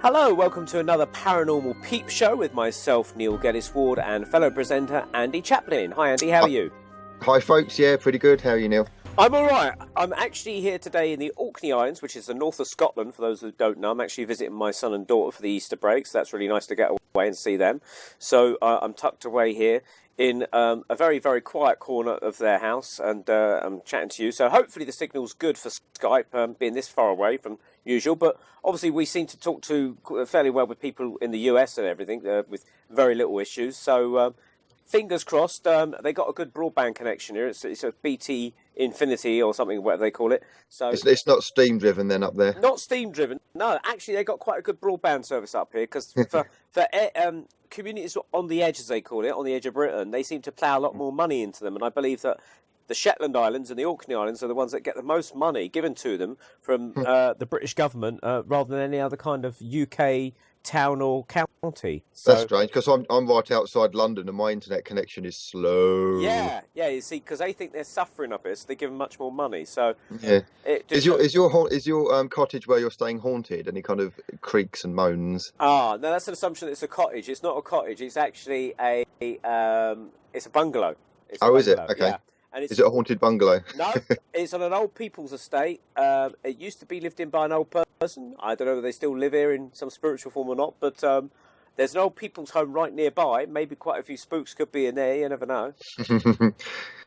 Hello, welcome to another Paranormal Peep show with myself, Neil Geddes-Ward, and fellow presenter Andy Chaplin. Hi Andy, how are you? Hi folks, yeah, pretty good. How are you, Neil? I'm alright. I'm actually here today in the Orkney Islands, which is the north of Scotland, for those who don't know. I'm actually visiting my son and daughter for the Easter break, so that's really nice to get away and see them. So I'm tucked away here in a very, very quiet corner of their house, and I'm chatting to you. So hopefully the signal's good for Skype, being this far away from usual. But obviously we seem to talk to fairly well with people in the US and everything, with very little issues. So fingers crossed, they got a good broadband connection here. It's a BT Infinity or something, whatever they call it. So it's not steam driven then up there. Not steam driven. No, actually they got quite a good broadband service up here because for communities on the edge, as they call it, on the edge of Britain, they seem to plough a lot more money into them. And I believe that the Shetland Islands and the Orkney Islands are the ones that get the most money given to them from the British government, rather than any other kind of UK town or county. So, that's strange because I'm right outside London and my internet connection is slow. Yeah. You see, because they think they're suffering up here, so they give them much more money. So yeah, is your cottage where you're staying haunted? Any kind of creaks and moans? No, that's an assumption. It's a cottage. It's not a cottage. It's actually it's a bungalow. Is it? Okay. Yeah. And is it a haunted bungalow? No, it's on an old people's estate. It used to be lived in by an old person. I don't know if they still live here in some spiritual form or not, but there's an old people's home right nearby. Maybe quite a few spooks could be in there. You never know.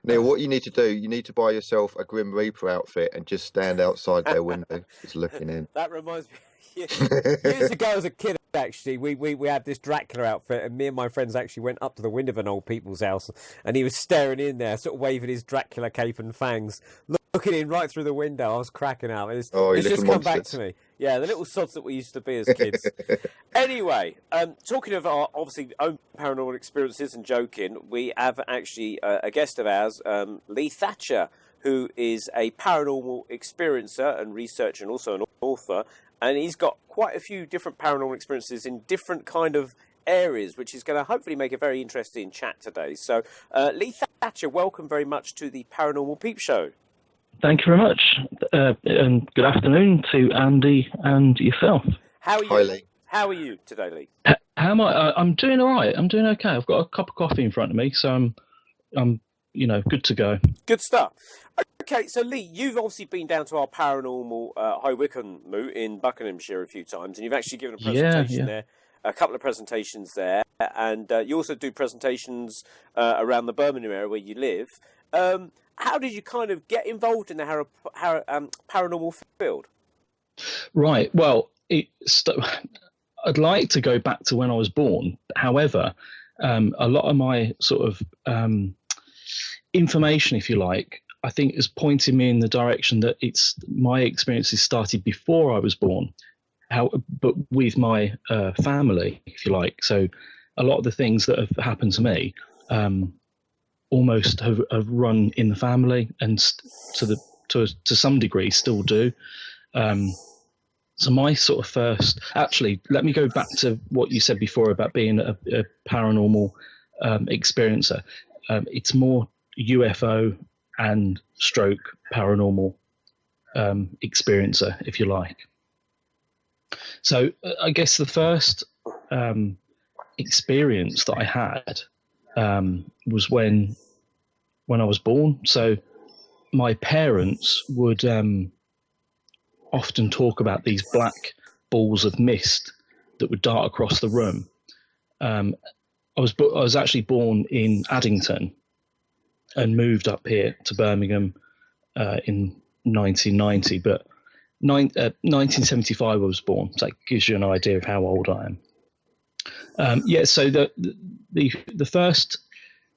Neil, what you need to do, you need to buy yourself a Grim Reaper outfit and just stand outside their window, just looking in. That reminds me. Years ago as a kid, actually, we had this Dracula outfit, and me and my friends actually went up to the window of an old people's house, and he was staring in there, sort of waving his Dracula cape and fangs, looking in right through the window. I was cracking up. It's just come back to me. Yeah, the little sods that we used to be as kids. Anyway, talking of our obviously own paranormal experiences and joking, we have actually a guest of ours, Leigh Thatcher, who is a paranormal experiencer and researcher and also an author. And he's got quite a few different paranormal experiences in different kind of areas, which is going to hopefully make a very interesting chat today. So, Leigh Thatcher, welcome very much to the Paranormal Peep Show. Thank you very much, and good afternoon to Andy and yourself. How are you? Hi, Leigh. How are you today, Leigh? How am I? I'm doing all right. I'm doing okay. I've got a cup of coffee in front of me, so I'm good to go. Good stuff. Okay, so Leigh, you've obviously been down to our paranormal High Wycombe moot in Buckinghamshire a few times, and you've actually given a presentation there, a couple of presentations there, and you also do presentations around the Birmingham area where you live. How did you kind of get involved in the paranormal field? Right. Well, I'd like to go back to when I was born. However, a lot of my sort of information, if you like, I think has pointed me in the direction that my experiences started before I was born, but with my family, if you like. So a lot of the things that have happened to me almost have run in the family, and to some degree still do. So my sort of first, actually, let me go back to what you said before about being a paranormal experiencer. It's more UFO and stroke paranormal experiencer, if you like. So I guess the first experience that I had was when I was born. So my parents would often talk about these black balls of mist that would dart across the room. I was actually born in Addington and moved up here to Birmingham in 1990, but 1975 I was born, so that gives you an idea of how old I am. So the first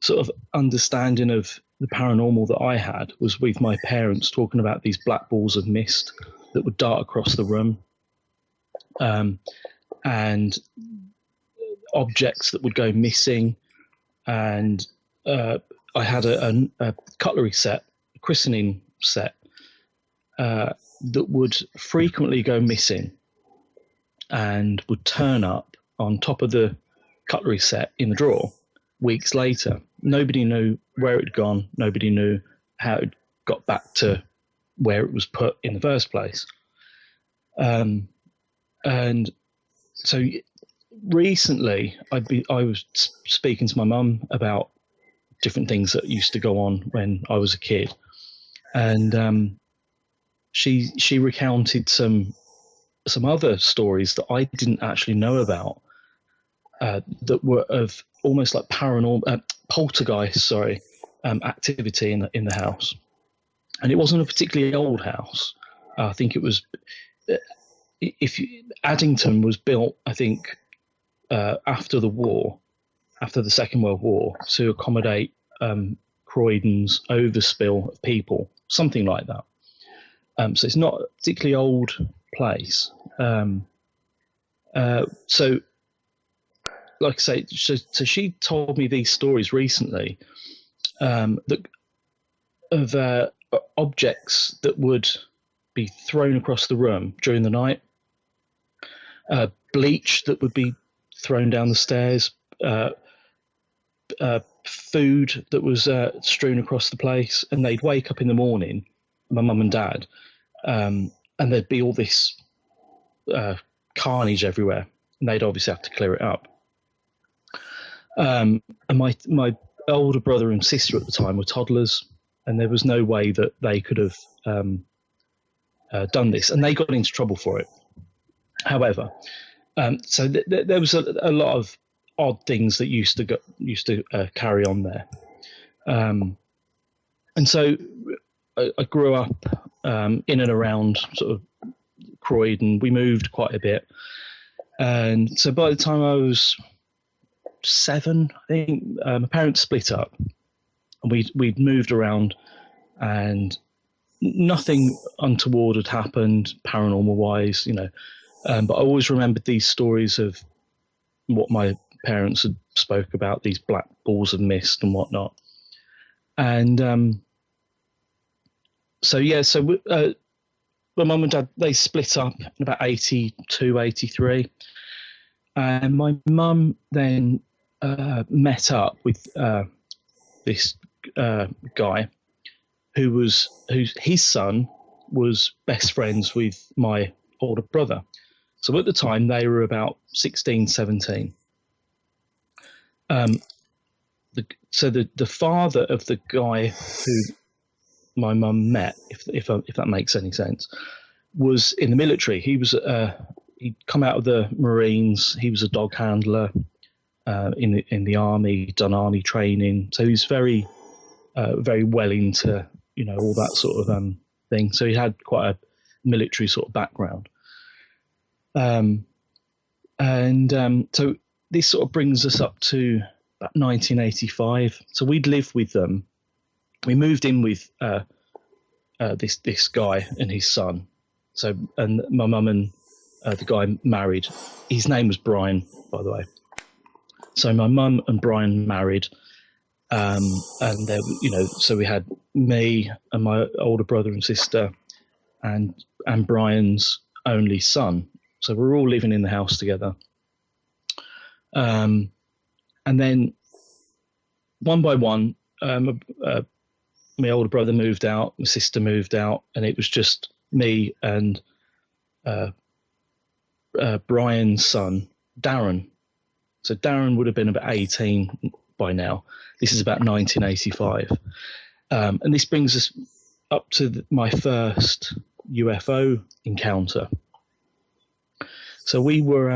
sort of understanding of the paranormal that I had was with my parents talking about these black balls of mist that would dart across the room, and objects that would go missing, and I had a cutlery set, a christening set, that would frequently go missing and would turn up on top of the cutlery set in the drawer weeks later. Nobody knew where it had gone. Nobody knew how it got back to where it was put in the first place. And So recently, I was speaking to my mum about different things that used to go on when I was a kid, and she recounted some other stories that I didn't actually know about, that were of almost like paranormal poltergeist, activity in the house. And it wasn't a particularly old house. I think it was. Addington was built, I think, after the Second World War, to accommodate Croydon's overspill of people, something like that. So it's not a particularly old place. So, like I say, so she told me these stories recently, that of objects that would be thrown across the room during the night, bleach that would be thrown down the stairs, food that was strewn across the place, and they'd wake up in the morning, my mum and dad, and there'd be all this carnage everywhere, and they'd obviously have to clear it up. And my older brother and sister at the time were toddlers, and there was no way that they could have done this, and they got into trouble for it. However, so there was a lot of odd things that used to carry on there, and so I grew up in and around sort of Croydon. We moved quite a bit, and so by the time I was 7, I think, my parents split up, and we'd moved around, and nothing untoward had happened paranormal wise, but I always remembered these stories of what my parents had spoke about, these black balls of mist and whatnot. And my mum and dad, they split up in about 82, 83. And my mum then met up with this guy whose his son was best friends with my older brother. So at the time they were about 16, 17. So the father of the guy who my mum met, if that makes any sense, was in the military. He was he'd come out of the Marines. He was a dog handler in the army. He'd done army training, so he's very well into all that sort of thing. So he had quite a military sort of background. So this sort of brings us up to about 1985. So we'd lived with them. We moved in with this guy and his son. So, and my mum and the guy married. His name was Brian, by the way. So my mum and Brian married, and there, so we had me and my older brother and sister, and Brian's only son. So we're all living in the house together. And then one by one, my older brother moved out, my sister moved out, and it was just me and Brian's son, Darren. So Darren would have been about 18 by now. This is about 1985. And this brings us up to my first UFO encounter. So we were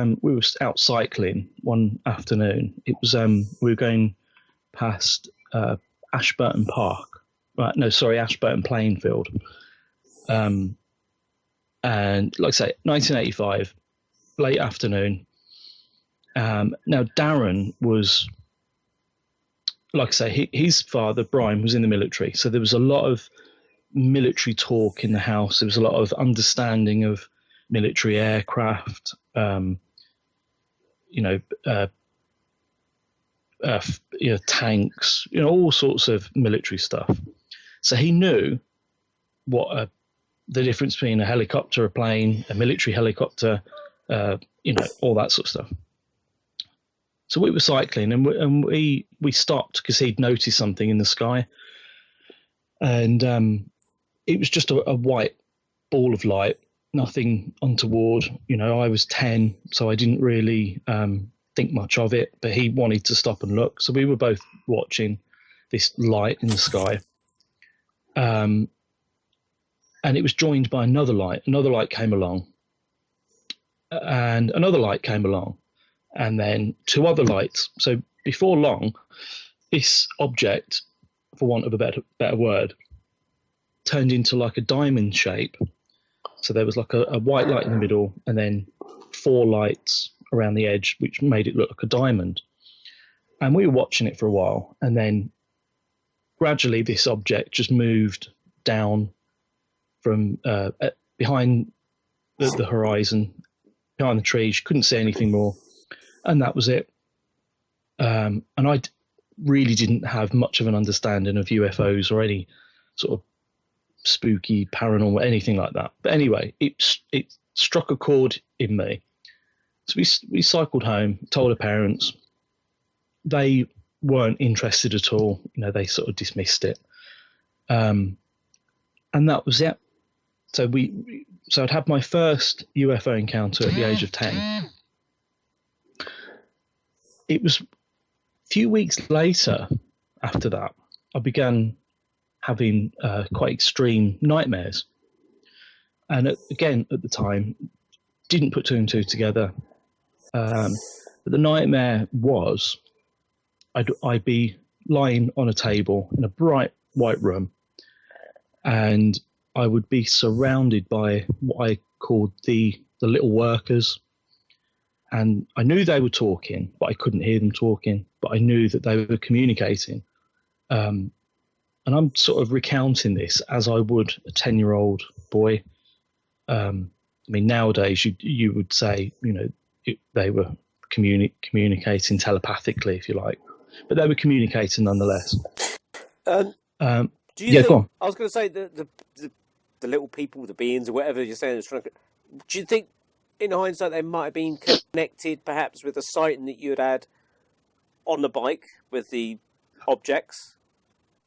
out cycling one afternoon. It was we were going past Ashburton Park. Ashburton Plainfield. And like I say, 1985, late afternoon. Now Darren was, like I say, his father Brian was in the military, so there was a lot of military talk in the house. There was a lot of understanding of military aircraft, tanks, all sorts of military stuff. So he knew what the difference between a helicopter, a plane, a military helicopter, all that sort of stuff. So we were cycling, and we stopped because he'd noticed something in the sky, and it was just a white ball of light, nothing untoward. You know, I was 10, so I didn't really think much of it, but he wanted to stop and look. So we were both watching this light in the sky. And it was joined by another light. Another light came along, and another light came along, and then two other lights. So before long, this object, for want of a better word, turned into like a diamond shape. So there was like a white light in the middle, and then four lights around the edge, which made it look like a diamond. And we were watching it for a while, and then gradually this object just moved down from behind the horizon, behind the trees. You couldn't see anything more, and that was it. And I really didn't have much of an understanding of UFOs or any sort of spooky, paranormal, anything like that. But anyway, it struck a chord in me. So we cycled home, told our parents. They weren't interested at all. You know, they sort of dismissed it. And that was it. So I'd had my first UFO encounter at the age of 10. It was a few weeks later after that, I began having quite extreme nightmares. And again, at the time, didn't put two and two together. But the nightmare was I'd be lying on a table in a bright white room, and I would be surrounded by what I called the little workers. And I knew they were talking, but I couldn't hear them talking, but I knew that they were communicating. And I'm sort of recounting this as I would a 10-year-old boy. I mean, nowadays you would say, you know, they were communicating telepathically, if you like, but they were communicating nonetheless. Do you yeah, think, go on. I was going to say the little people, the beings, or whatever you're saying. Do you think, in hindsight, they might have been connected, perhaps, with the sighting that you had on the bike with the objects?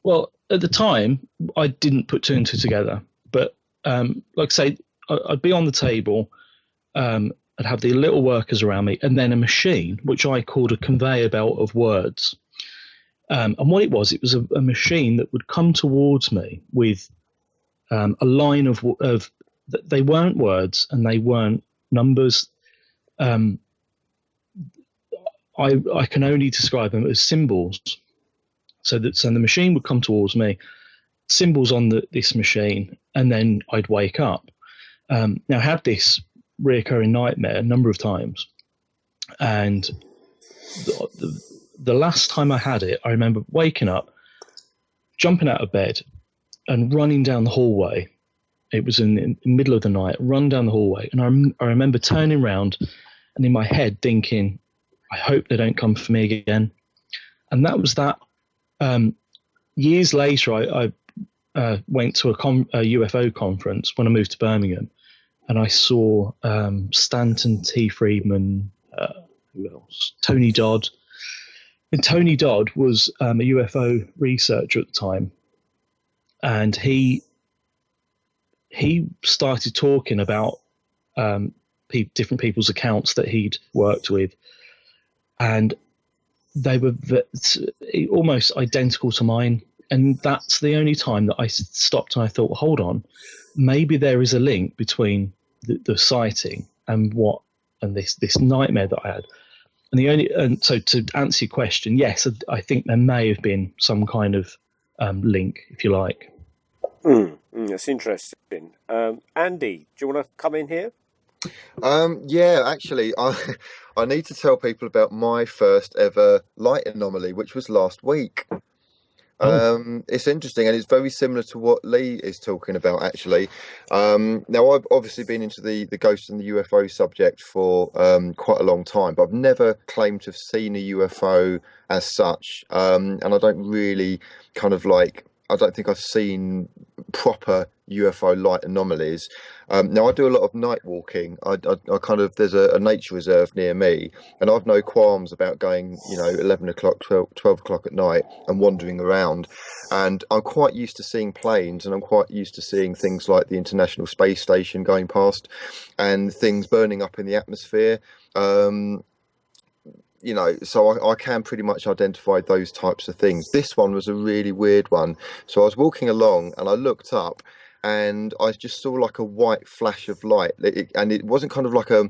Well, at the time, I didn't put two and two together. But like I say, I'd be on the table, I'd have the little workers around me, and then a machine, which I called a conveyor belt of words. And what it was a machine that would come towards me with a line of they weren't words and they weren't numbers. I can only describe them as symbols. So the machine would come towards me, symbols on this machine, and then I'd wake up. Now, I had this reoccurring nightmare a number of times, and the last time I had it, I remember waking up, jumping out of bed, and running down the hallway. It was in the middle of the night. Run down the hallway, and I remember turning around, and in my head thinking, "I hope they don't come for me again." And that was that. Years later, I went to a UFO conference when I moved to Birmingham, and I saw Stanton T. Friedman, who else? Tony Dodd. And Tony Dodd was a UFO researcher at the time, and he started talking about different people's accounts that he'd worked with, and they were almost identical to mine. And that's the only time that I stopped and I thought, well, hold on, maybe there is a link between the sighting and this nightmare that I had. And so to answer your question, yes, I think there may have been some kind of link, if you like. That's interesting. Andy, do you want to come in here? Yeah, actually, I need to tell people about my first ever light anomaly, which was last week. It's interesting, and it's very similar to what Leigh is talking about, actually. Now, I've obviously been into the ghost and the UFO subject for quite a long time, but I've never claimed to have seen a UFO as such, and I don't really kind of like I don't think I've seen proper UFO light anomalies. Now I do a lot of night walking. I kind of, there's a nature reserve near me, and I've no qualms about going, 11 o'clock, 12 o'clock at night and wandering around. And I'm quite used to seeing planes, and I'm quite used to seeing things like the International Space Station going past and things burning up in the atmosphere. So I can pretty much identify those types of things. This one was a really weird one. So I was walking along and I looked up and I just saw like a white flash of light. And it wasn't kind of like a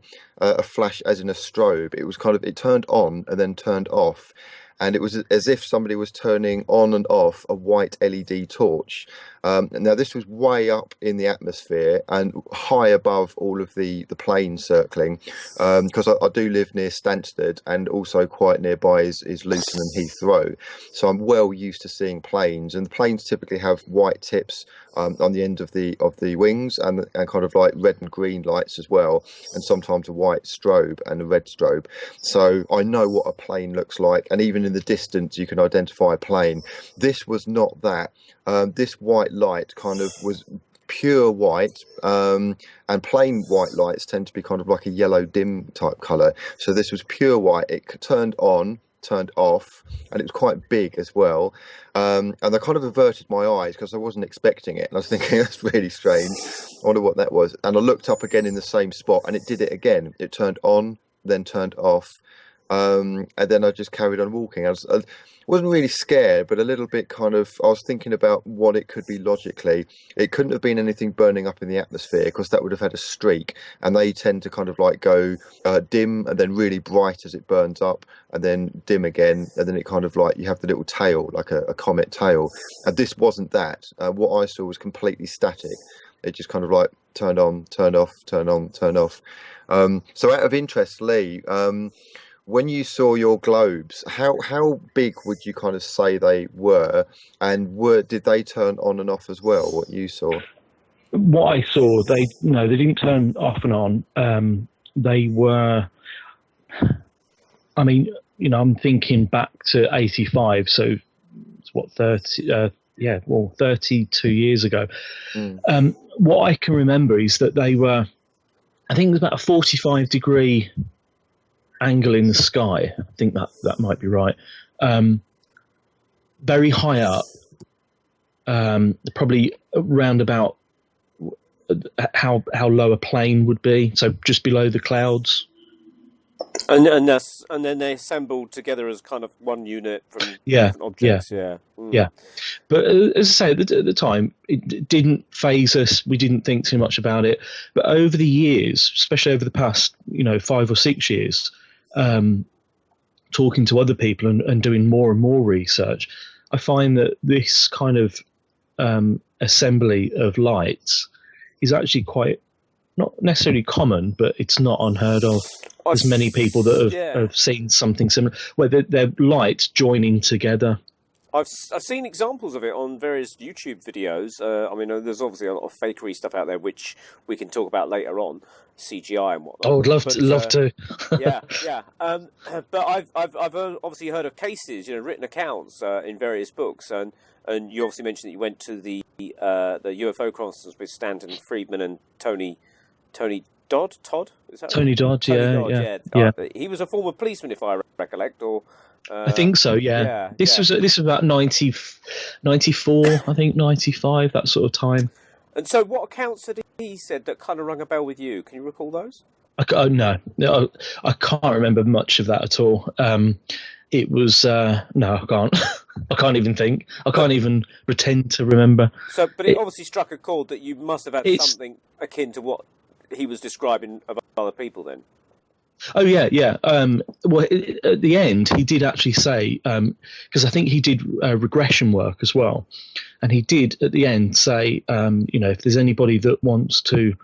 flash as in a strobe. It was kind of, it turned on and then turned off. And it was as if somebody was turning on and off a white LED torch. Now, this was way up in the atmosphere and high above all of the planes circling, because I do live near Stansted, and also quite nearby is Luton and Heathrow. So I'm well used to seeing planes, and the planes typically have white tips on the end of the wings, and kind of like red and green lights as well, and sometimes a white strobe and a red strobe. So I know what a plane looks like, and even in the distance you can identify a plane. This was not that. This white light kind of was pure white, and plain white lights tend to be kind of like a yellow dim type colour. So this was pure white. It turned on, turned off, and it was quite big as well. And I kind of averted my eyes because I wasn't expecting it, and I was thinking, that's really strange. I wonder what that was. And I looked up again in the same spot, and it did it again. It turned on, then turned off, and then I just carried on walking. I wasn't really scared, but a little bit kind of, I was thinking about what it could be logically. It couldn't have been anything burning up in the atmosphere, because that would have had a streak, and they tend to kind of like go dim and then really bright as it burns up, and then dim again, and then it kind of like, you have the little tail, like a comet tail. And this wasn't that. What I saw was completely static. It just kind of like turned on, turned off, turned on, turned off. So out of interest, Leigh, when you saw your globes, how big would you kind of say they were, and did they turn on and off as well? What you saw? What I saw, they didn't turn off and on. They were, I mean, I'm thinking back to 85, so it's what 32 years ago. What I can remember is that they were, I think it was about a 45-degree angle in the sky. I think that might be right. Very high up, probably around about how low a plane would be, so just below the clouds. And then they assembled together as kind of one unit from different objects. Yeah. But as I say, at the time, it didn't phase us. We didn't think too much about it. But over the years, especially over the past 5 or 6 years, talking to other people and doing more and more research, I find that this kind of assembly of lights is actually quite, not necessarily common, but it's not unheard of. There's many people that have seen something similar, where they're lights joining together. I've seen examples of it on various YouTube videos. I mean, there's obviously a lot of fakery stuff out there, which we can talk about later on, CGI and whatnot. Oh, I'd love to. Yeah. But I've obviously heard of cases, written accounts in various books, and you obviously mentioned that you went to the UFO conference with Stanton Friedman and Tony Dodd. Todd? Is that Tony Dodd? Tony Dodd. He was a former policeman, if I recollect, or. I think so. Yeah. This was about 94, I think 95, that sort of time. And so, what accounts had he said that kind of rung a bell with you? Can you recall those? No, I can't remember much of that at all. It was no, I can't. I can't even think. I can't even pretend to remember. So, but it obviously struck a chord that you must have had something akin to what he was describing of other people then. Oh yeah. Well, at the end, he did actually say, because I think he did regression work as well, and he did at the end say, if there's anybody that wants to,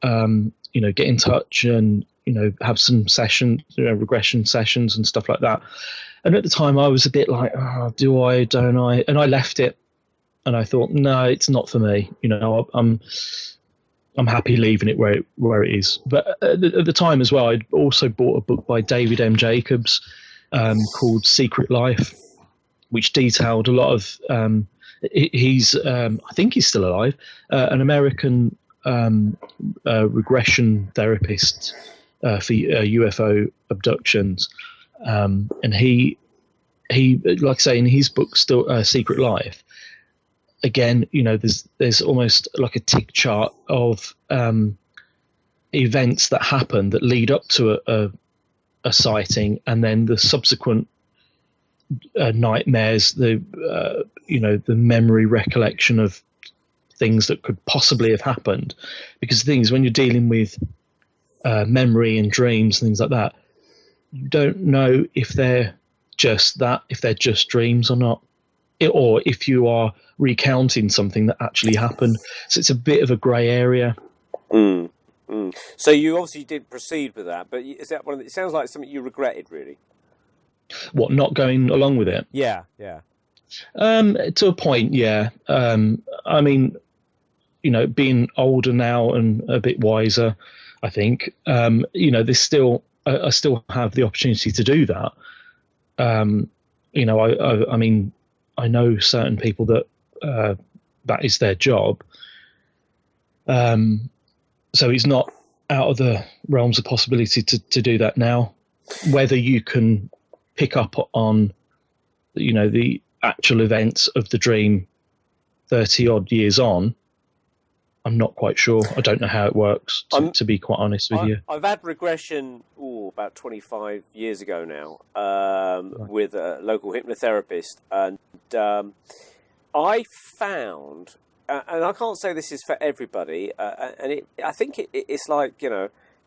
get in touch and have some sessions, regression sessions and stuff like that. And at the time, I was a bit like, oh, do I? Don't I? And I left it, and I thought, no, it's not for me. I'm happy leaving it where it is. But at the time as well, I'd also bought a book by David M. Jacobs called Secret Life, which detailed a lot of He's, I think he's still alive, an American regression therapist for UFO abductions, and he, like I say, in his book, still Secret Life. Again, there's almost like a tick chart of events that happen that lead up to a sighting, and then the subsequent nightmares, the memory recollection of things that could possibly have happened. Because the thing is, when you're dealing with memory and dreams and things like that, you don't know if they're just dreams or not, or if you are recounting something that actually happened. So it's a bit of a grey area. So you obviously did proceed with that, but is that it sounds like something you regretted, really? What, not going along with it? Yeah. To a point, yeah. I mean, being older now and a bit wiser, I think, there's still, I still have the opportunity to do that. I mean, I know certain people that that is their job. So it's not out of the realms of possibility to do that now. Whether you can pick up on, the actual events of the dream 30 odd years on, I'm not quite sure. I don't know how it works, to be quite honest with you. I've had regression about 25 years ago now, with a local hypnotherapist, and I found, and I can't say this is for everybody, and I think it's like,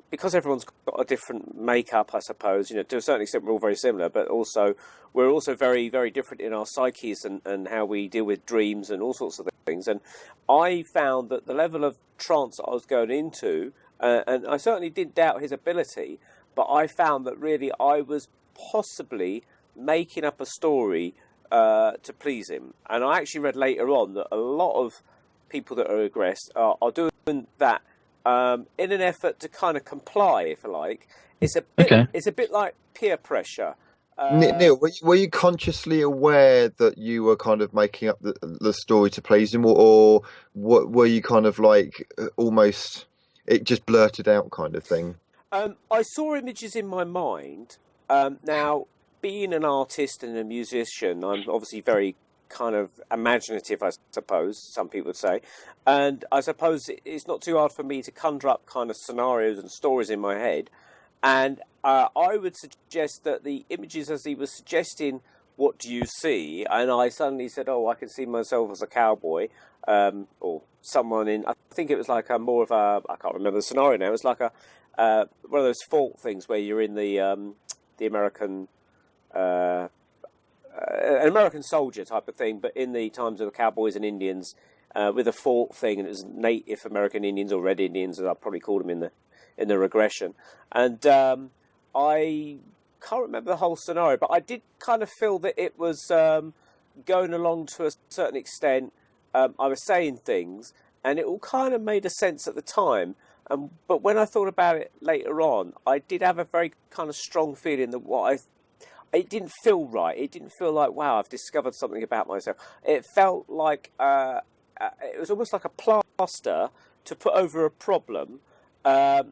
because everyone's got a different makeup, I suppose, to a certain extent we're all very similar, but also we're also very, very different in our psyches and how we deal with dreams and all sorts of things. And I found that the level of trance I was going into, and I certainly didn't doubt his ability, but I found that really I was possibly making up a story to please him. And I actually read later on that a lot of people that are regressed are doing that in an effort to kind of comply, if you like. It's a bit, Okay. It's a bit like peer pressure. Neil, were you consciously aware that you were kind of making up the story to please him, or were you kind of like almost it just blurted out kind of thing? I saw images in my mind. Now, being an artist and a musician, I'm obviously very kind of imaginative, I suppose some people would say, and I suppose it's not too hard for me to conjure up kind of scenarios and stories in my head. And I would suggest that the images, as he was suggesting, what do you see? And I suddenly said, I can see myself as a cowboy, or someone in, I think it was like a more of a, I can't remember the scenario now, it was like a one of those fort things where you're in the American, an American soldier type of thing, but in the times of the cowboys and Indians, with a fort thing, and it was Native American Indians or Red Indians, as I probably called them in the regression. And I can't remember the whole scenario, but I did kind of feel that it was going along to a certain extent. I was saying things, and it all kind of made a sense at the time. But when I thought about it later on, I did have a very kind of strong feeling that it didn't feel right. It didn't feel like, wow, I've discovered something about myself. It felt like it was almost like a plaster to put over a problem that,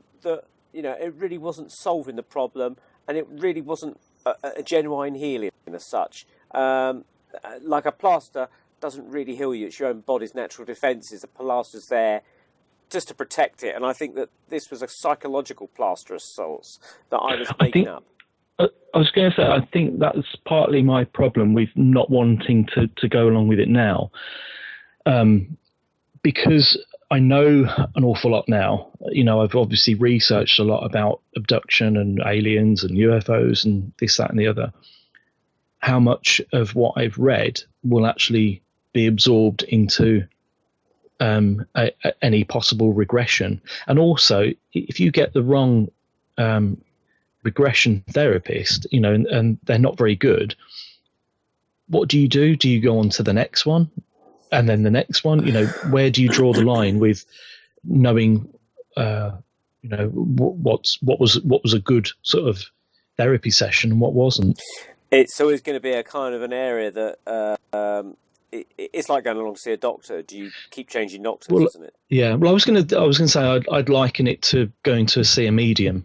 it really wasn't solving the problem, and it really wasn't a genuine healing as such. Like a plaster doesn't really heal you. It's your own body's natural defences. The plaster's there just to protect it. And I think that this was a psychological plaster of sorts that I was making up. I was going to say, I think that's partly my problem with not wanting to go along with it now. Because I know an awful lot now. I've obviously researched a lot about abduction and aliens and UFOs and this, that, and the other. How much of what I've read will actually be absorbed into any possible regression? And also, if you get the wrong regression therapist, and they're not very good, what do? Do you go on to the next one? And then the next one, where do you draw the line with knowing, what was a good sort of therapy session and what wasn't? It's always going to be a kind of an area that it's like going along to see a doctor. Do you keep changing doctors, Well, isn't it? yeah. Well, I was gonna say I'd liken it to going to see a medium.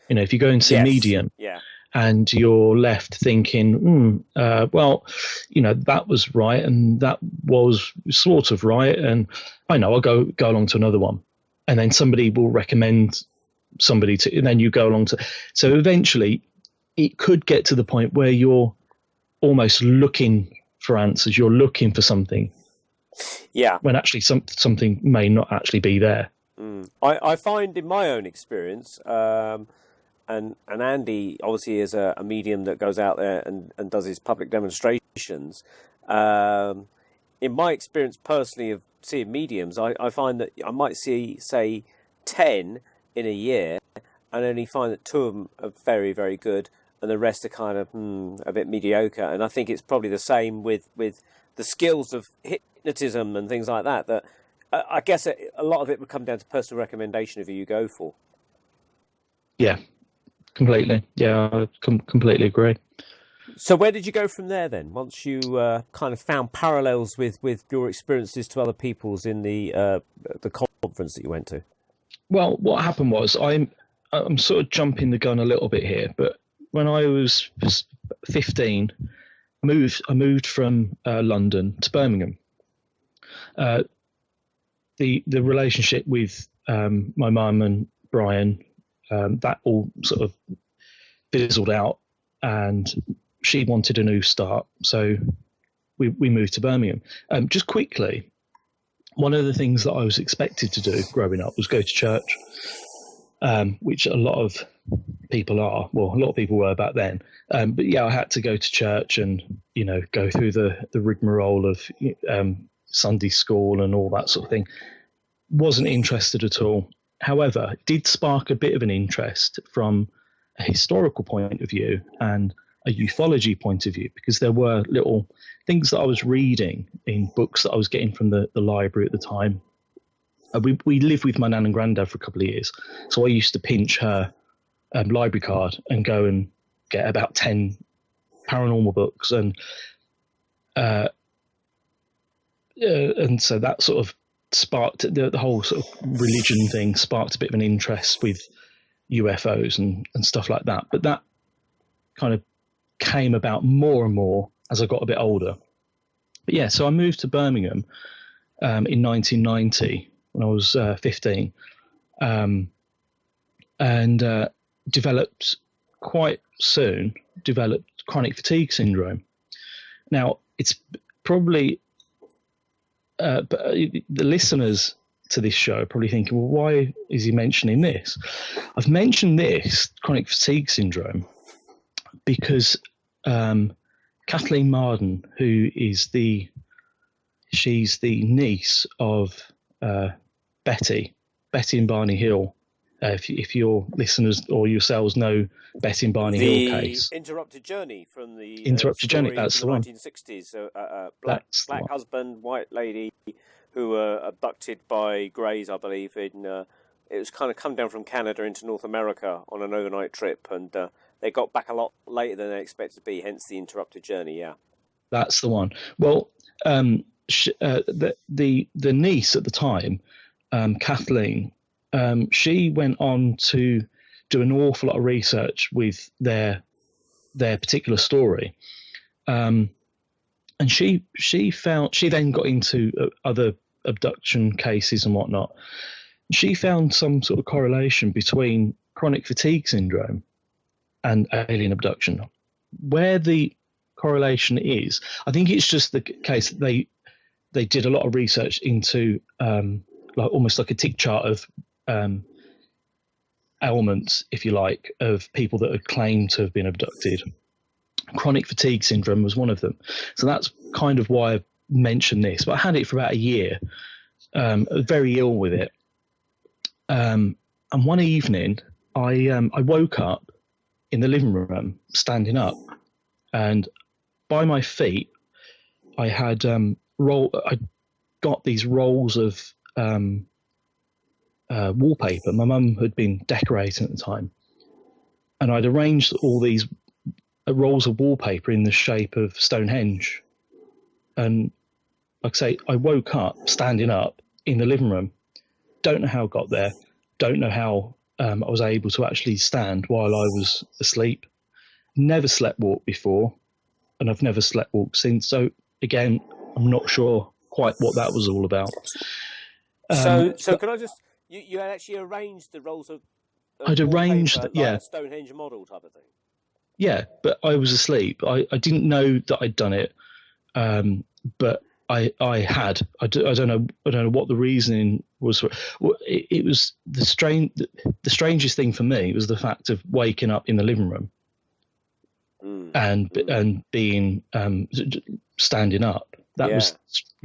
You know, if you go and see a Yes. medium, Yeah. and you're left thinking, well, you know, that was right, and that was sort of right, and I know I'll go along to another one, and then somebody will recommend somebody to, and then you go along to. So eventually, it could get to the point where you're almost looking for answers. You're looking for something. Yeah. When actually something may not actually be there. I find in my own experience, and Andy obviously is a medium that goes out there and does his public demonstrations. In my experience personally of seeing mediums, I find that I might see, say, 10 in a year, and only find that 2 of them are very, very good, and the rest are kind of a bit mediocre. And I think it's probably the same with the skills of hypnotism and things like that. That I guess a lot of it would come down to personal recommendation of who you go for. Yeah, completely. Yeah, I completely agree. So where did you go from there then? Once you kind of found parallels with your experiences to other people's in the conference that you went to? Well, what happened was I'm sort of jumping the gun a little bit here, but when I was 15, I moved from London to Birmingham. The relationship with my mum and Brian, that all sort of fizzled out, and she wanted a new start, so we moved to Birmingham. Just quickly, one of the things that I was expected to do growing up was go to church, which a lot of people are. Well, a lot of people were back then. But yeah, I had to go to church and, you know, go through the rigmarole of Sunday school and all that sort of thing. Wasn't interested at all. However, it did spark a bit of an interest from a historical point of view and a ufology point of view, because there were little things that I was reading in books that I was getting from the library at the time. We lived with my nan and granddad for a couple of years, so I used to pinch her library card and go and get about 10 paranormal books, and so that sort of sparked the whole sort of religion thing, sparked a bit of an interest with UFOs and stuff like that. But that kind of came about more and more as I got a bit older. But yeah, so I moved to Birmingham in 1990 when I was 15, and developed chronic fatigue syndrome. Now, it's probably but the listeners to this show are probably thinking, well, why is he mentioning this? I've mentioned this chronic fatigue syndrome because Kathleen Marden, who is she's the niece of Betty in Barney Hill. If your listeners or yourselves know Betty in Barney Hill case, Interrupted Journey from the Interrupted Journey, that's the one. 1960s. Black one. husband, white lady, who were abducted by Greys, I believe. It was kind of come down from Canada into North America on an overnight trip, and they got back a lot later than they expected to be. Hence the Interrupted Journey. Yeah, that's the one. Well, the niece at the time, Kathleen. She went on to do an awful lot of research with their particular story, and she then got into other abduction cases and whatnot. She found some sort of correlation between chronic fatigue syndrome and alien abduction. Where the correlation is, I think it's just the case that they did a lot of research into almost like a tick chart of ailments, if you like, of people that had claimed to have been abducted. Chronic fatigue syndrome was one of them. So that's kind of why I mentioned this. But I had it for about a year, very ill with it. And one evening, I woke up in the living room, standing up, and by my feet, I had I got these rolls of wallpaper. My mum had been decorating at the time, and I'd arranged all these rolls of wallpaper in the shape of Stonehenge. And like I say, I woke up standing up in the living room. Don't know how I got there. Don't know how I was able to actually stand while I was asleep. Never slept walk before, and I've never slept walk since. So again, I'm not sure quite what that was all about. So can I just? You had actually arranged the rolls of I'd arranged, like a Stonehenge model type of thing. Yeah, but I was asleep. I didn't know that I'd done it, but I had. I don't know what the reasoning was. It was the strangest thing for me was the fact of waking up in the living room and being standing up. That was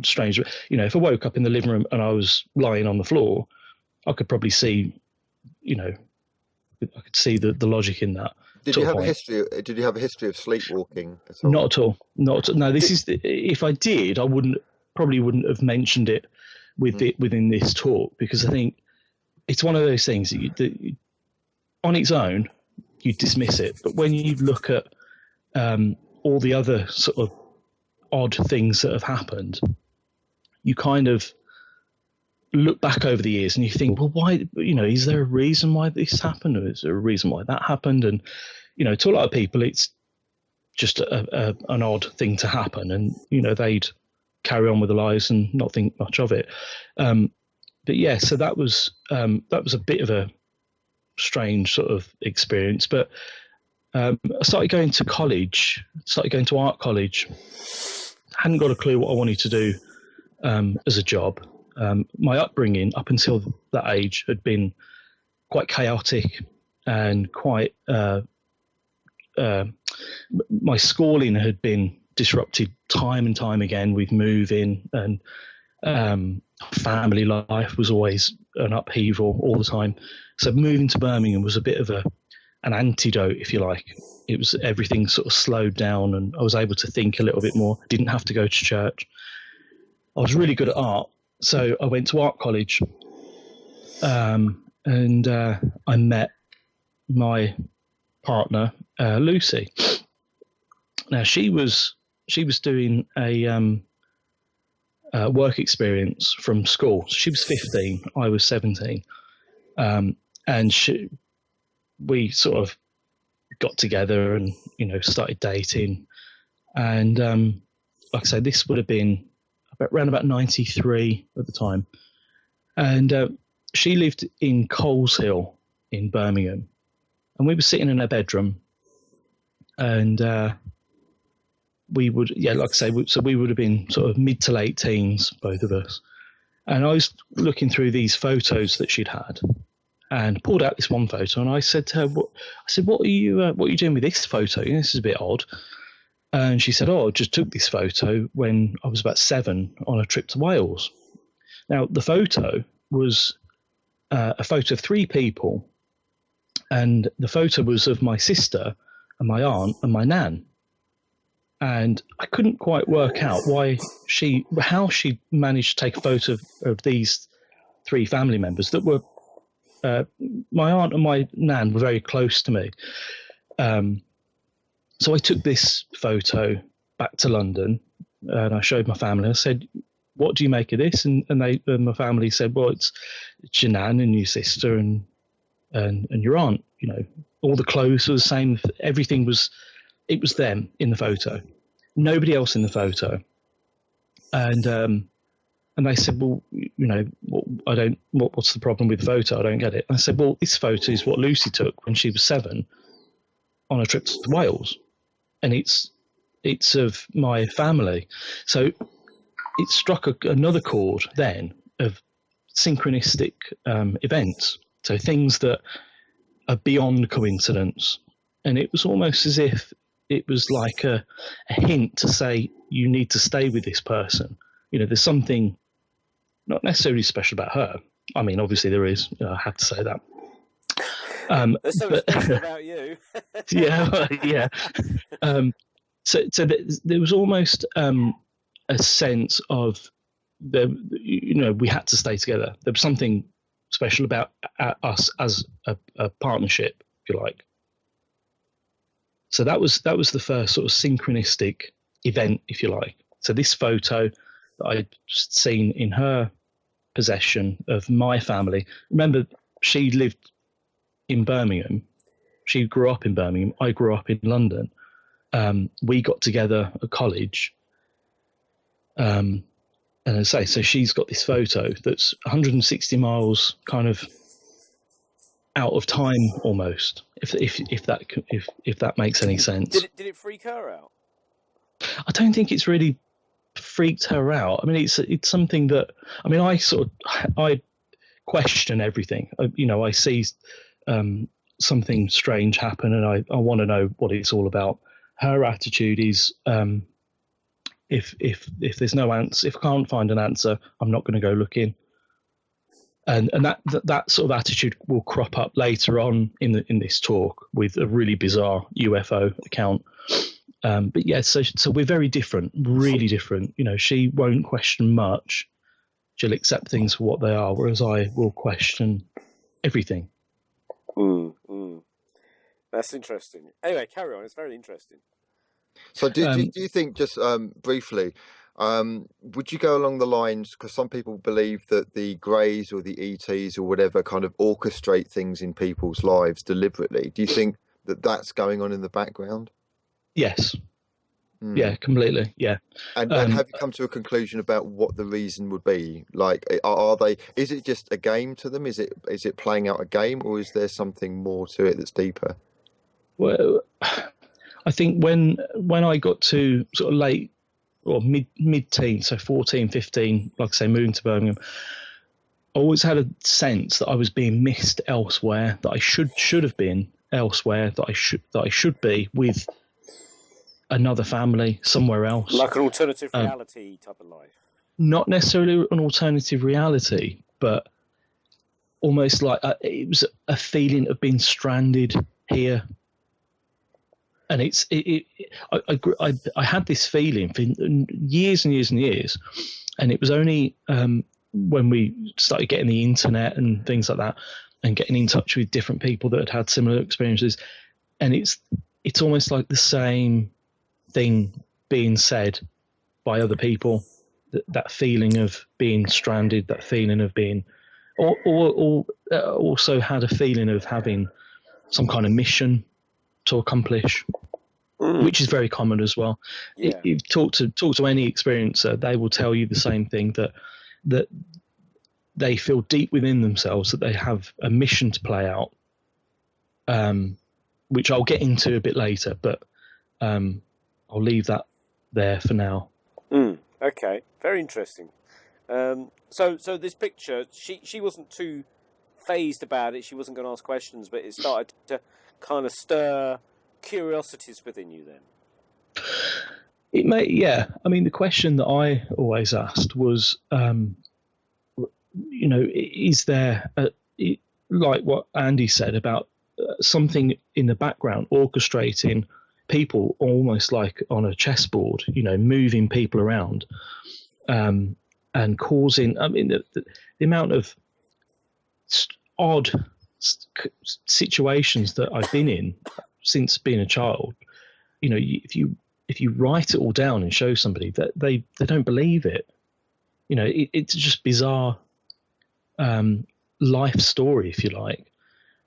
strange. You know, if I woke up in the living room and I was lying on the floor, I could probably see, you know, I could see the logic in that. Did you have a history? Did you have a history of sleepwalking at all? Not at all. No. This is if I did, I probably wouldn't have mentioned it within this talk, because I think it's one of those things that on its own you dismiss it, but when you look at all the other sort of odd things that have happened, you kind of look back over the years and you think, well, why, you know, is there a reason why this happened, or is there a reason why that happened? And, you know, to a lot of people, it's just an odd thing to happen, and, you know, they'd carry on with their lives and not think much of it. But yeah, so that was a bit of a strange sort of experience. But I started going to art college. Hadn't got a clue what I wanted to do as a job. My upbringing up until that age had been quite chaotic and quite my schooling had been disrupted time and time again with moving, and family life was always an upheaval all the time. So moving to Birmingham was a bit of an antidote, if you like. It was, everything sort of slowed down and I was able to think a little bit more. Didn't have to go to church. I was really good at art. So I went to art college, and I met my partner, Lucy. Now she was doing a work experience from school. She was 15, I was 17, and we sort of got together and, you know, started dating. And like I say, this would have been around about 93 at the time. And she lived in Coleshill in Birmingham. And we were sitting in her bedroom. And we would, like I say, so we would have been sort of mid to late teens, both of us. And I was looking through these photos that she'd had and pulled out this one photo. And I said to her, what are you doing with this photo? This is a bit odd. And she said, I just took this photo when I was about 7 on a trip to Wales. Now, the photo was a photo of 3 people. And the photo was of my sister and my aunt and my nan. And I couldn't quite work out how she managed to take a photo of these 3 family members that were, my aunt and my nan were very close to me. So I took this photo back to London and I showed my family. I said, what do you make of this? And my family said, well, it's your nan and your sister and your aunt. You know, all the clothes were the same. Everything was, it was them in the photo. Nobody else in the photo. And they said, well, you know, what's the problem with the photo? I don't get it. I said, well, this photo is what Lucy took when she was 7 on a trip to Wales. And it's of my family. So it struck another chord then of synchronistic events. So things that are beyond coincidence. And it was almost as if it was like a hint to say, you need to stay with this person. You know, there's something not necessarily special about her. I mean, obviously there is. I have to say that. There's something special about you. yeah. So there was almost a sense of we had to stay together. There was something special about us as a partnership, if you like. So that was the first sort of synchronistic event, if you like. So this photo that I'd seen in her possession of my family. Remember, she lived in Birmingham. She grew up in Birmingham. I grew up in London. We got together at college. And as I say, so she's got this photo that's 160 miles kind of out of time almost, if that makes any sense. Did it freak her out? I don't think it's really freaked her out. I mean, it's something that, I mean, I question everything. I see something strange happen, and I want to know what it's all about. Her attitude is, if there's no answer, if I can't find an answer, I'm not going to go looking. And that sort of attitude will crop up later on in this talk with a really bizarre UFO account. But yeah, so we're very different, really different. She won't question much. She'll accept things for what they are, whereas I will question everything. That's interesting. Anyway, carry on. It's very interesting. So do you think, just briefly, would you go along the lines, because some people believe that the Greys or the ETs or whatever kind of orchestrate things in people's lives deliberately? Do you think that that's going on in the background? Yes. Yeah, completely. Yeah. And have you come to a conclusion about what the reason would be? Like, are they? Is it just a game to them? Is it playing out a game, or is there something more to it that's deeper? Well, I think when I got to sort of late or mid-teens, so 14, 15, like I say, moving to Birmingham, I always had a sense that I was being missed elsewhere, that I should have been elsewhere, that I should be with another family somewhere else. Like an alternative reality type of life. Not necessarily an alternative reality, but almost like it was a feeling of being stranded here. And I had this feeling for years and years and years, and it was only when we started getting the internet and things like that, and getting in touch with different people that had similar experiences, and it's almost like the same thing being said by other people, that feeling of being stranded, that feeling of being, or also had a feeling of having some kind of mission to accomplish, which is very common as well. Yeah. You talk to any experiencer, they will tell you the same thing, that they feel deep within themselves that they have a mission to play out, which I'll get into a bit later, but I'll leave that there for now. Okay, very interesting. So this picture, she wasn't too phased about it. She wasn't going to ask questions, but it started to kind of stir curiosities within you then. It may, yeah. I mean, the question that I always asked was, is there, like what Andy said about something in the background orchestrating people almost like on a chessboard, moving people around, and causing, I mean, the amount of odd situations that I've been in since being a child, if you write it all down and show somebody, that they don't believe it. It's just bizarre life story, if you like.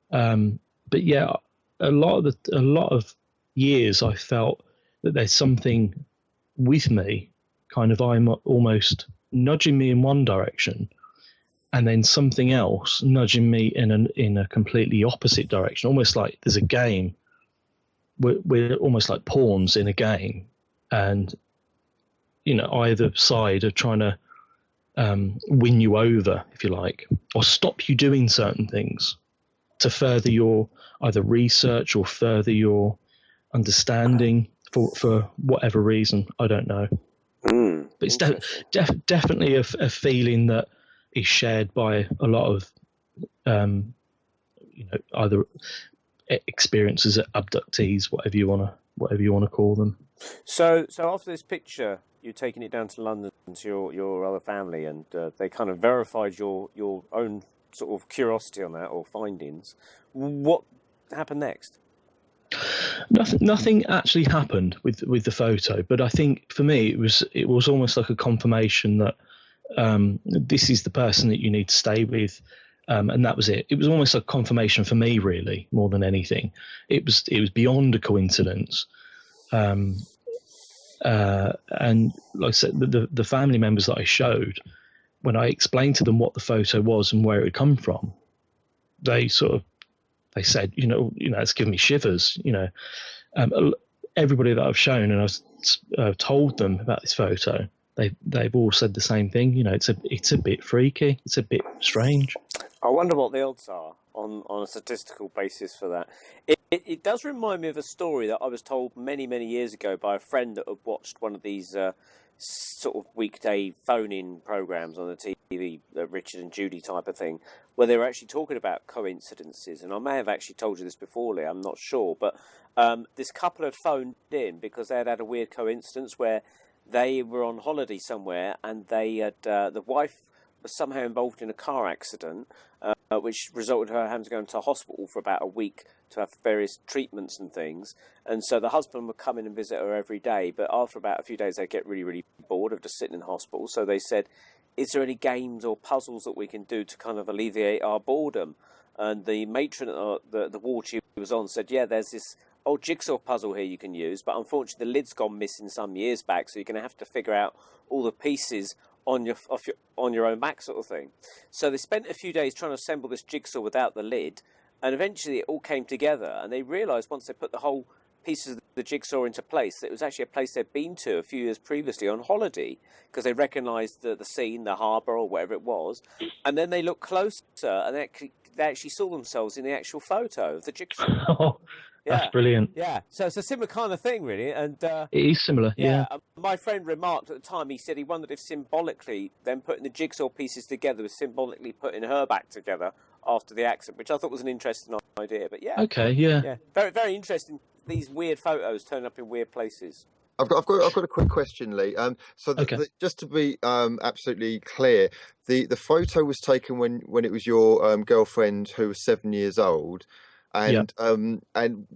But yeah, a lot of years I felt that there's something with me, kind of, I'm almost nudging me in one direction, and then something else nudging me in a completely opposite direction, almost like there's a game. We're almost like pawns in a game, and either side are trying to win you over, if you like, or stop you doing certain things to further your either research or further your understanding for whatever reason. I don't know. But it's definitely a feeling that is shared by a lot of either experiences, abductees, whatever you want to call them. So after this picture, you're taking it down to London to your other family, and they kind of verified your own sort of curiosity on that, or findings. What happened next? Nothing actually happened with the photo, but I think for me it was almost like a confirmation that this is the person that you need to stay with, and that was it. It was almost a confirmation for me, really, more than anything. It was beyond a coincidence, and like I said, the family members that I showed, when I explained to them what the photo was and where it had come from, they said, it's giving me shivers. Everybody that I've shown and I've told them about this photo, they've all said the same thing. It's a bit freaky. It's a bit strange. I wonder what the odds are on a statistical basis for that. It does remind me of a story that I was told many, many years ago by a friend that had watched one of these sort of weekday phone-in programs on the TV, the Richard and Judy type of thing, where they were actually talking about coincidences. And I may have actually told you this before, Lee, I'm not sure. But this couple had phoned in because they had a weird coincidence where they were on holiday somewhere and they had the wife was somehow involved in a car accident, which resulted in her having to go into hospital for about a week to have various treatments and things. And so the husband would come in and visit her every day, but after about a few days they'd get really, really bored of just sitting in hospital. So they said, is there any games or puzzles that we can do to kind of alleviate our boredom? And the matron at the ward she was on said, yeah, there's this old jigsaw puzzle here you can use, but unfortunately the lid's gone missing some years back, so you're going to have to figure out all the pieces on your own back, sort of thing. So they spent a few days trying to assemble this jigsaw without the lid, and eventually it all came together, and they realised once they put the whole pieces of the jigsaw into place that it was actually a place they'd been to a few years previously on holiday, because they recognised the scene, the harbour or wherever it was, and then they looked closer and they actually saw themselves in the actual photo of the jigsaw. That's brilliant. Yeah, so it's a similar kind of thing, really. And it is similar, yeah. My friend remarked at the time, he said he wondered if symbolically, them putting the jigsaw pieces together was symbolically putting her back together after the accident, which I thought was an interesting idea. But yeah. Okay, yeah. Very, very interesting, these weird photos turn up in weird places. I've got a quick question, Lee. Just to be absolutely clear, the photo was taken when it was your girlfriend who was 7 years old. And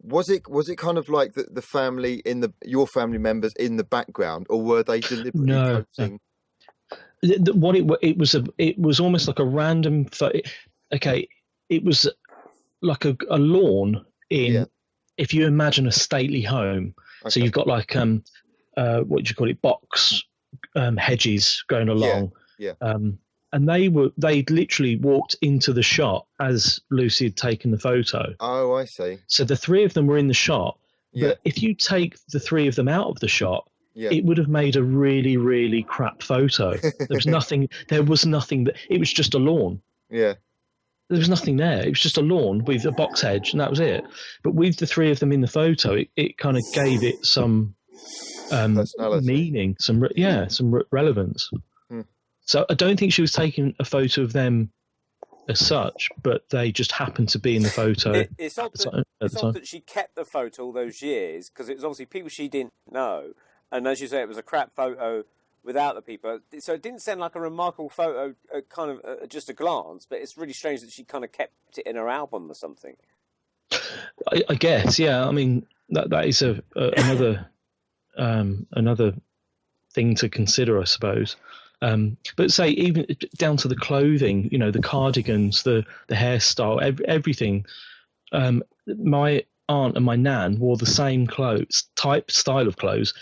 was it kind of like the family your family members in the background, or were they deliberately coating? It was almost like a random okay, it was like a lawn in, if you imagine a stately home. Okay. So you've got like what do you call it, box hedges going along. And they'd literally walked into the shot as Lucy had taken the photo. Oh, I see. So the three of them were in the shot. But if you take the three of them out of the shot, it would have made a really, really crap photo. There was nothing. It was just a lawn. Yeah. There was nothing there. It was just a lawn with a box hedge, and that was it. But with the three of them in the photo, it kind of gave it some meaning, some relevance. So I don't think she was taking a photo of them as such, but they just happened to be in the photo. It's odd that she kept the photo all those years, because it was obviously people she didn't know. And as you say, it was a crap photo without the people. So it didn't sound like a remarkable photo at kind of just a glance, but it's really strange that she kind of kept it in her album or something. I guess, yeah. I mean, that is another thing to consider, I suppose. But say even down to the clothing, the cardigans, the hairstyle, everything. My aunt and my nan wore the same style of clothes.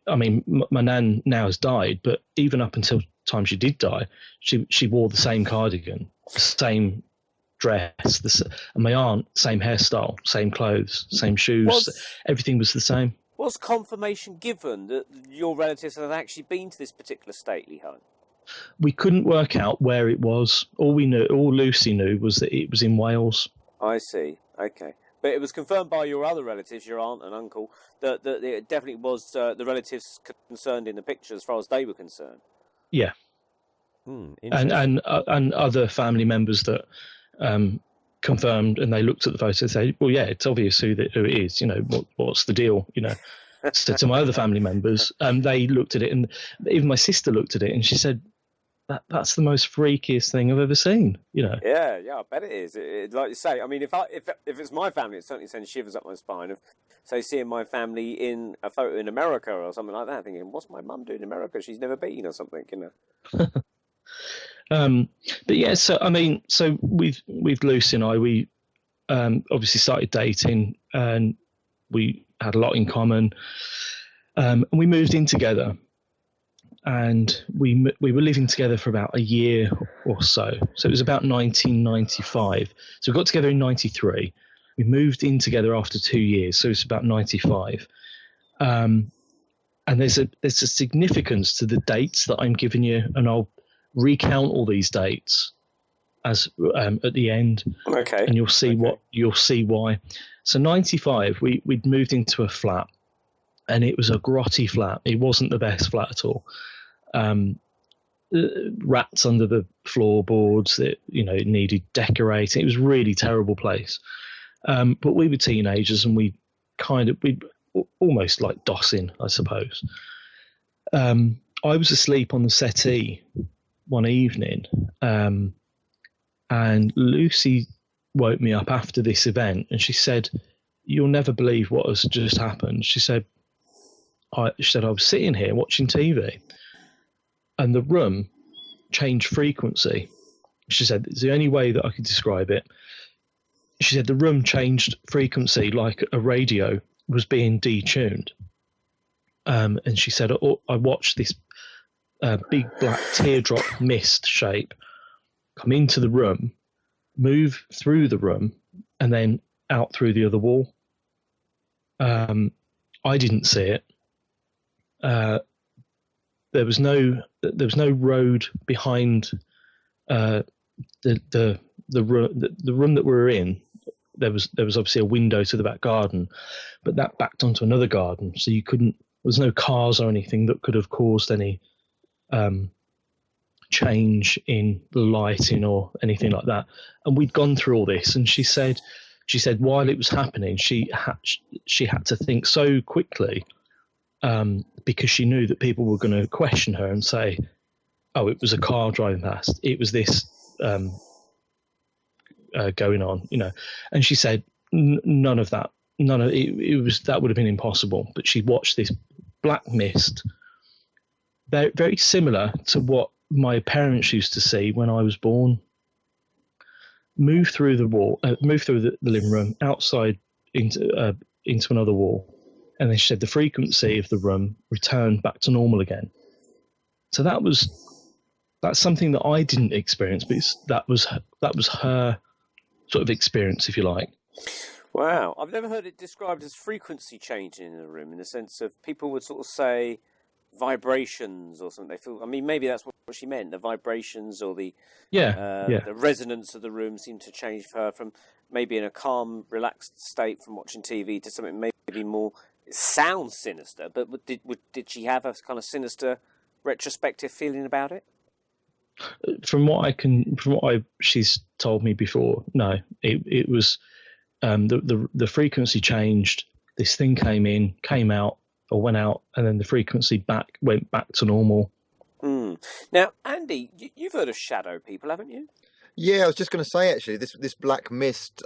I mean, my nan now has died, but even up until the time she did die, she wore the same cardigan, the same dress, and my aunt, same hairstyle, same clothes, same shoes. Everything was the same. Was confirmation given that your relatives had actually been to this particular stately home? We couldn't work out where it was. All Lucy knew was that it was in Wales. I see. Okay. But it was confirmed by your other relatives, your aunt and uncle, that it definitely was the relatives concerned in the picture as far as they were concerned. Yeah. And other family members that confirmed, and they looked at the photo and said, well, yeah, it's obvious who it is, what's the deal, So to my other family members, they looked at it, and even my sister looked at it, and she said, that's the most freakiest thing I've ever seen. You know. Yeah, I bet it is. Like you say, I mean, if it's my family, it certainly sends shivers up my spine. Of, say, seeing my family in a photo in America or something like that, thinking, "What's my mum doing in America? She's never been," or something, you know. But yeah, so I mean, so with Lucy and I, we obviously started dating, and we had a lot in common, and we moved in together, and we were living together for about a year or so. So it was about 1995. So we got together in 93. We moved in together after 2 years, so it's about 95. And there's a significance to the dates that I'm giving you, and I'll recount all these dates as at the end. Okay. And you'll see why. So 95, we'd moved into a flat, and it was a grotty flat. It wasn't the best flat at all. Rats under the floorboards that, you know, needed decorating. It was a really terrible place. But we were teenagers, and we almost like dossing, I suppose. I was asleep on the settee one evening, and Lucy woke me up after this event, and she said, "You'll never believe what has just happened." She said, I was sitting here watching TV, and the room changed frequency. She said, it's the only way that I could describe it. She said the room changed frequency like a radio was being detuned. And she said, I watched this big black teardrop mist shape come into the room, move through the room, and then out through the other wall. I didn't see it. There was no road behind the room that we were in. There was obviously a window to the back garden, but that backed onto another garden, so you couldn't. There was no cars or anything that could have caused any change in the lighting or anything like that. And we'd gone through all this, and she said while it was happening, she had to think so quickly, because she knew that people were going to question her and say, "Oh, it was a car driving past. It was this going on," you know. And she said, "None of that. None of it. It was that would have been impossible." But she watched this black mist, very, very similar to what my parents used to see when I was born, move through the wall, move through the living room, outside into another wall. And then she said the frequency of the room returned back to normal again. So that's something that I didn't experience, but that was her sort of experience, if you like. Wow, I've never heard it described as frequency changing in a room, in the sense of people would sort of say vibrations or something. They feel. I mean, maybe that's what she meant. The vibrations or the the resonance of the room seemed to change for her from maybe in a calm, relaxed state from watching TV to something maybe more. It sounds sinister, but did she have a kind of sinister retrospective feeling about it? From what she's told me before, no. It was the frequency changed. This thing came out, or went out, and then the frequency went back to normal. Now, Andy, you've heard of shadow people, haven't you? Yeah, I was just going to say, actually, this black mist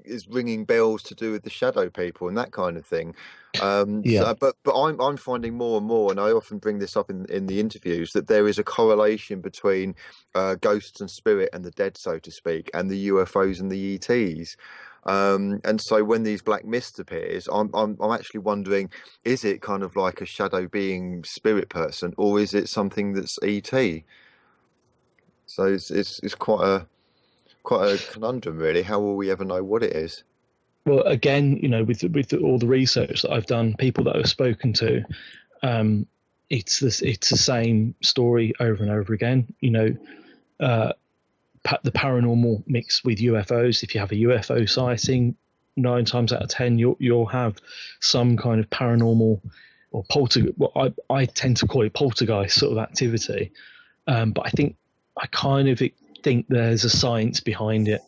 is ringing bells to do with the shadow people and that kind of thing. So, but I'm finding more and more, and I often bring this up in the interviews, that there is a correlation between ghosts and spirit and the dead, so to speak, and the UFOs and the ETs. And so when these black mist appears, I'm actually wondering, is it kind of like a shadow being spirit person, or is it something that's ET? So it's quite a conundrum, really. How will we ever know what it is? Well, again, you know, with all the research that I've done, people that I've spoken to, it's the same story over and over again. You know, the paranormal mixed with UFOs. If you have a UFO sighting, 9 times out of 10, you'll have some kind of paranormal or poltergeist. Well, I tend to call it poltergeist sort of activity, but I kind of think there's a science behind it.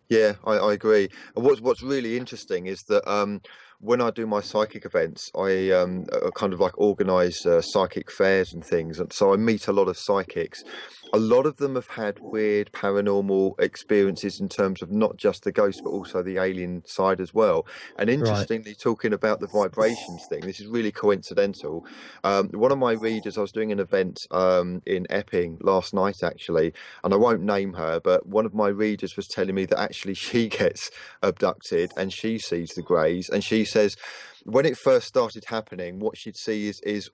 Yeah, I agree. And what's really interesting is that when I do my psychic events, I kind of like organise psychic fairs and things, and so I meet a lot of psychics. A lot of them have had weird paranormal experiences in terms of not just the ghost, but also the alien side as well. And Right. interestingly, talking about the vibrations thing, this is really coincidental. One of my readers, I was doing an event in Epping last night, actually, and I won't name her, but one of my readers was telling me that actually she gets abducted and she sees the greys, and she says when it first started happening, what she'd see is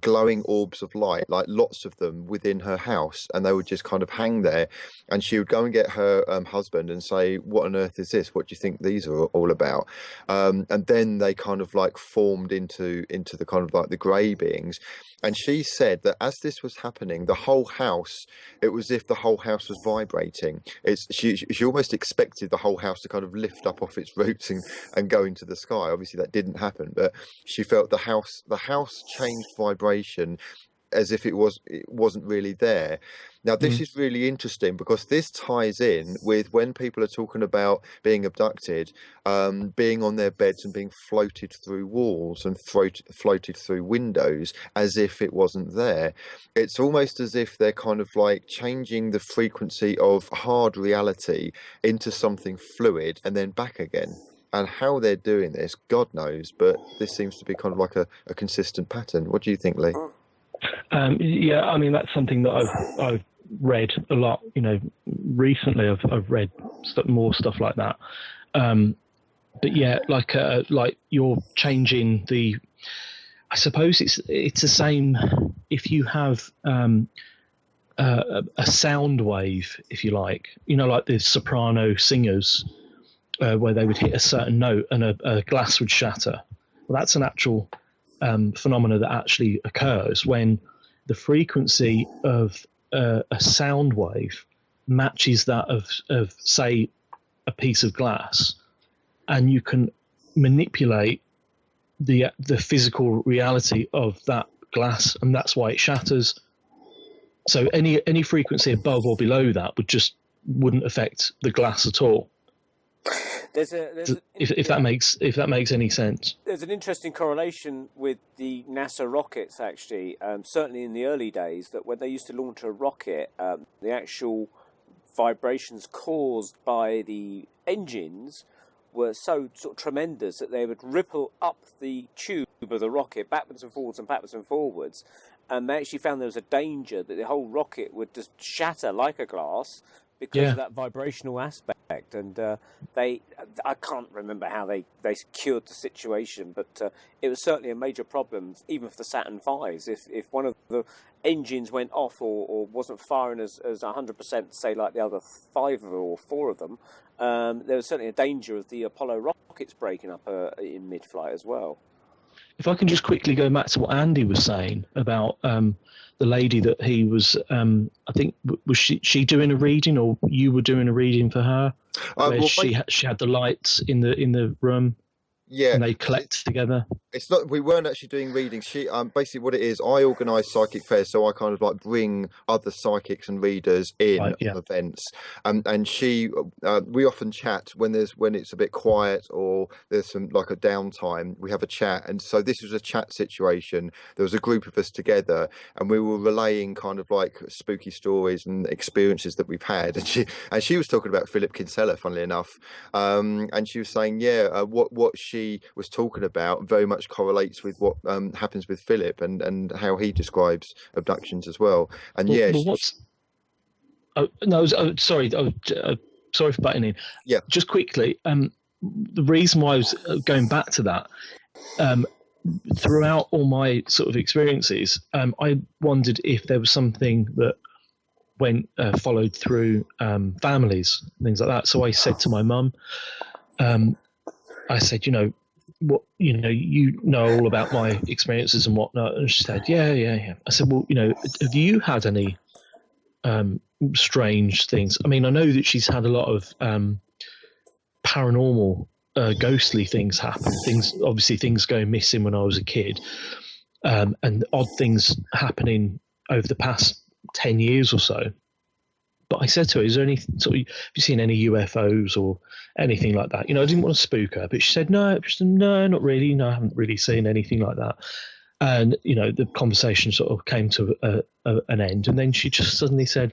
glowing orbs of light, like lots of them within her house, and they would just kind of hang there. And she would go and get her husband and say, "What on earth is this? What do you think these are all about?" And then they kind of like formed into the kind of like the grey beings. And she said that as this was happening, the whole house, it was as if the whole house was vibrating. She almost expected the whole house to kind of lift up off its roots and go into the sky. Obviously, that didn't happen, but she felt the house changed vibration as if it wasn't really there. Now, this is really interesting because this ties in with when people are talking about being abducted, being on their beds and being floated through walls and floated through windows as if it wasn't there. It's almost as if they're kind of like changing the frequency of hard reality into something fluid and then back again. And how they're doing this, God knows, but this seems to be kind of like a consistent pattern. What do you think, Leigh? Yeah, I mean, that's something that I've read a lot. You know, recently I've read more stuff like that. But yeah, like you're changing the. I suppose it's the same if you have a sound wave, if you like. You know, like the soprano singers, where they would hit a certain note and a glass would shatter. Well, that's an actual phenomena that actually occurs when the frequency of a sound wave matches that of say a piece of glass, and you can manipulate the physical reality of that glass, and that's why it shatters. So any frequency above or below that wouldn't affect the glass at all. If that makes any sense. There's an interesting correlation with the NASA rockets, actually. Certainly in the early days, that when they used to launch a rocket, the actual vibrations caused by the engines were so sort of tremendous that they would ripple up the tube of the rocket backwards and forwards and backwards and forwards. And they actually found there was a danger that the whole rocket would just shatter like a glass because of that vibrational aspect. And I can't remember how they cured the situation, but it was certainly a major problem, even for the Saturn V's. If one of the engines went off or wasn't firing as 100%, say like the other 5 or 4 of them, there was certainly a danger of the Apollo rockets breaking up in mid-flight as well. If I can just quickly go back to what Andy was saying about the lady that he was, I think, was she doing a reading, or you were doing a reading for her? She had the lights in the room, and they collect together. It's not. We weren't actually doing readings. She basically what it is. I organise psychic fairs, so I kind of like bring other psychics and readers in on events. And she, we often chat when it's a bit quiet or there's some like a downtime. We have a chat, and so this was a chat situation. There was a group of us together, and we were relaying kind of like spooky stories and experiences that we've had. And she was talking about Philip Kinsella, funnily enough, and she was saying, what she was talking about very much correlates with what happens with Philip and how he describes abductions as well. And sorry for butting in. Yeah, just quickly, the reason why I was going back to that, throughout all my sort of experiences, I wondered if there was something that followed through families, things like that. So I said to my mum, I said, you know all about my experiences and whatnot. And she said, yeah. I said, well, have you had any strange things? I mean, I know that she's had a lot of paranormal, ghostly things happen. Things going missing when I was a kid, and odd things happening over the past 10 years or so. But I said to her, "Is there any sort of, have you seen any UFOs or anything like that?" I didn't want to spook her, but she said, "No, no, not really. No, I haven't really seen anything like that." And the conversation sort of came to an end, and then she just suddenly said,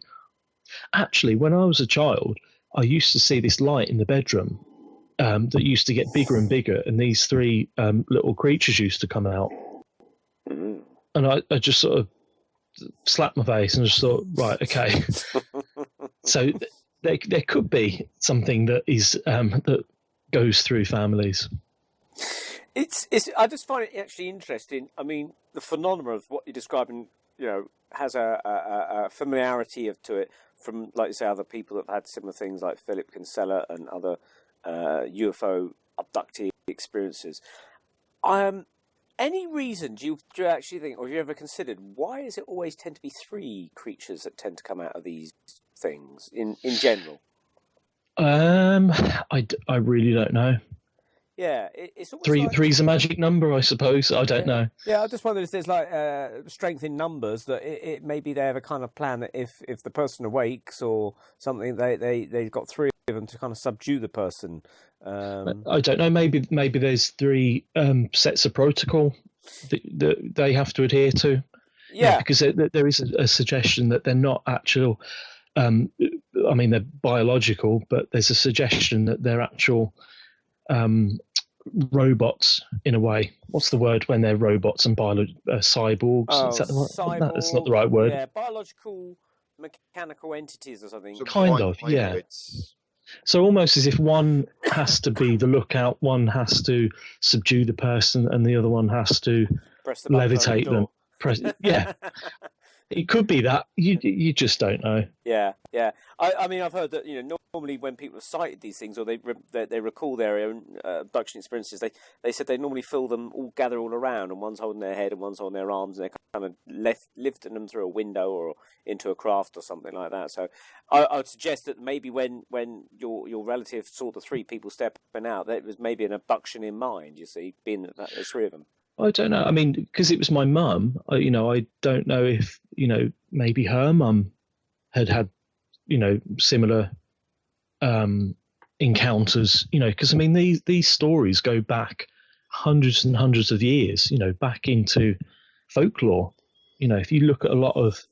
"Actually, when I was a child, I used to see this light in the bedroom that used to get bigger and bigger, and these three little creatures used to come out." And I just sort of slapped my face and just thought, right, okay. So there could be something that is that goes through families. I just find it actually interesting. I mean, the phenomenon of what you're describing, has a familiarity to it from, like you say, other people that have had similar things, like Philip Kinsella and other UFO abductee experiences. Any reason do you actually think, or have you ever considered, why does it always tend to be three creatures that tend to come out of these things in general? I really don't know. Yeah, it's three's a magic number, I suppose. I don't know. Yeah, I just wonder if there's like strength in numbers, that it maybe they have a kind of plan that if the person awakes or something, they've got three of them to kind of subdue the person. I don't know. Maybe there's three sets of protocol that they have to adhere to. Yeah, because there is a suggestion that they're not actual. I mean, they're biological, but there's a suggestion that they're actual robots in a way. What's the word when they're robots and cyborgs? Oh, is that the right? cyborg, That's not the right word. Yeah, biological mechanical entities or something. Kind of, yeah. So almost as if one has to be the lookout, one has to subdue the person, and the other one has to levitate them. Yeah. It could be that. You just don't know. Yeah. I mean, I've heard that normally when people have cited these things, or they recall their own abduction experiences, they said they normally feel them gather all around, and one's holding their head and one's holding their arms, and they're kind of lifting them through a window or into a craft or something like that. So I would suggest that maybe when your relative saw the three people stepping out, that it was maybe an abduction in mind. You see, being that there's three of them. I don't know. I mean, because it was my mum, I don't know if, maybe her mum had, similar encounters, because, I mean, these stories go back hundreds and hundreds of years, back into folklore. If you look at a lot of,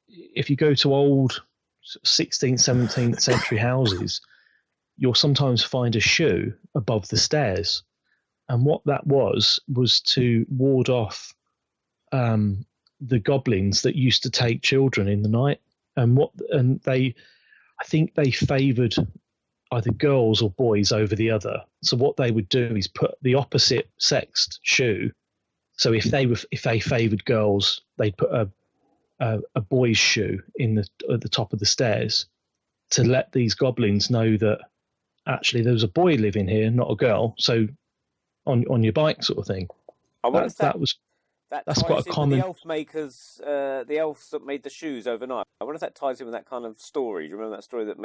if you go to old 16th, 17th century houses, you'll sometimes find a shoe above the stairs. And what that was to ward off the goblins that used to take children in the night. I think they favoured either girls or boys over the other. So what they would do is put the opposite sexed shoe. So if they favoured girls, they'd put a boy's shoe at the top of the stairs to let these goblins know that actually there was a boy living here, not a girl. So on your bike, sort of thing. I wonder if that's quite a common. The elf makers, the elves that made the shoes overnight. I wonder if that ties in with that kind of story. Do you remember that story that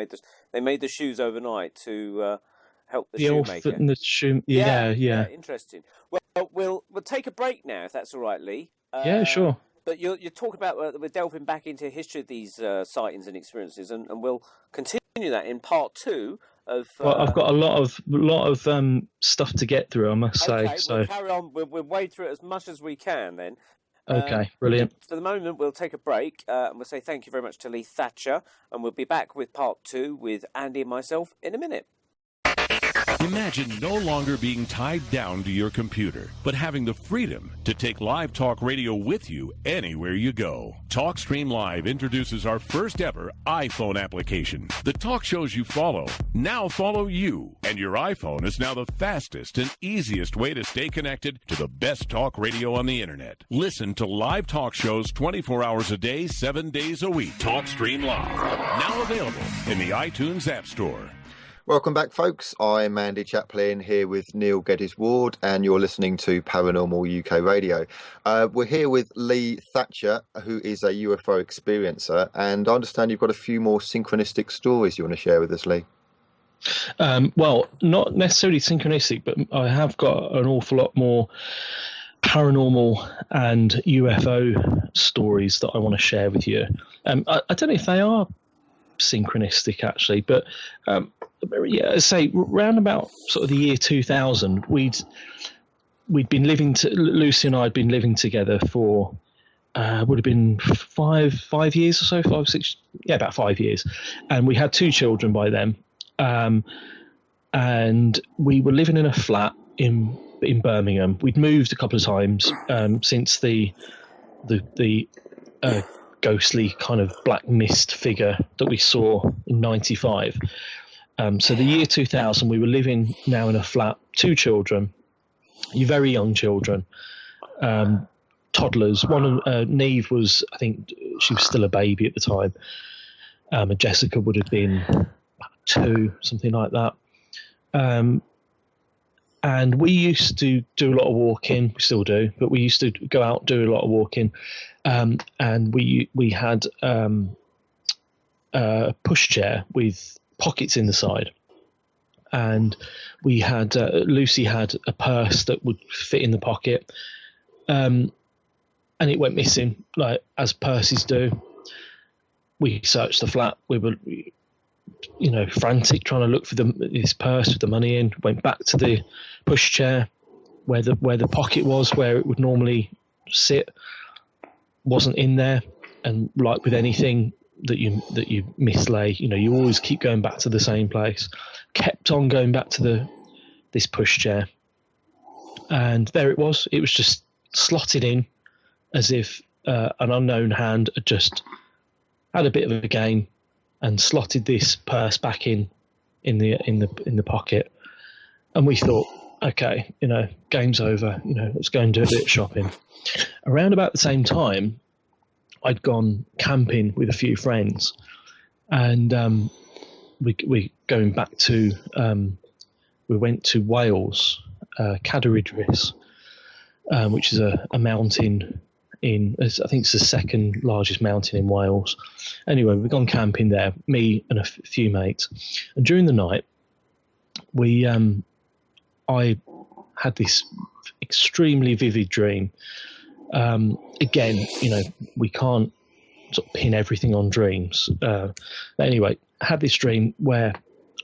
they made the shoes overnight to help the shoemaker? And the shoe. Yeah. Interesting. Well, we'll take a break now, if that's all right, Leigh. Yeah, sure. But you're talking about we're delving back into the history of these sightings and experiences, and we'll continue that in part 2. Well, I've got a lot of stuff to get through, I must say. Okay, so we'll carry on. We'll wade through it as much as we can then. Okay, brilliant. For the moment, we'll take a break, and we'll say thank you very much to Leigh Thatcher, and we'll be back with part 2 with Andy and myself in a minute. Imagine no longer being tied down to your computer, but having the freedom to take live talk radio with you anywhere you go. TalkStream Live introduces our first ever iPhone application. The talk shows you follow now follow you, and your iPhone is now the fastest and easiest way to stay connected to the best talk radio on the internet. Listen to live talk shows 24 hours a day, 7 days a week. TalkStream Live, now available in the iTunes App Store. Welcome back, folks. I'm Andy Chaplin here with Neil Geddes-Ward, and you're listening to Paranormal UK Radio. We're here with Leigh Thatcher, who is a UFO experiencer, and I understand you've got a few more synchronistic stories you want to share with us, Leigh. Well, not necessarily synchronistic, but I have got an awful lot more paranormal and UFO stories that I want to share with you. I don't know if they are synchronistic actually, but yeah, say round about sort of the year 2000, we'd been Lucy and I had been living together for would have been 5 years or so, 5, 6, yeah, about 5 years, and we had 2 children by then, and we were living in a flat in Birmingham. We'd moved a couple of times since the ghostly kind of black mist figure that we saw in 95. So the year 2000, we were living now in a flat, 2 children, very young children, toddlers. One, Neve was, I think she was still a baby at the time, and Jessica would have been 2, something like that. And we used to do a lot of walking. We still do, but we used to go out, do a lot of walking. And we had a pushchair with pockets in the side. And we had, Lucy had a purse that would fit in the pocket. And it went missing, like as purses do. We searched the flat. We were, frantic, trying to look for this purse with the money in. Went back to the pushchair where the pocket was, where it would normally sit. Wasn't in there. And like with anything that you mislay, you always keep going back to the same place. Kept on going back to this pushchair, and there it was. It was just slotted in, as if an unknown hand had just had a bit of a game and slotted this purse back in the pocket. And we thought, okay, game's over. Let's go and do a bit of shopping. Around about the same time, I'd gone camping with a few friends, and we going back to we went to Wales, Cadaridris, which is a mountain I think it's the second largest mountain in Wales. Anyway, we've gone camping there, me and a few mates, and during the night I had this extremely vivid dream. Again, we can't sort of pin everything on dreams. But anyway, I had this dream where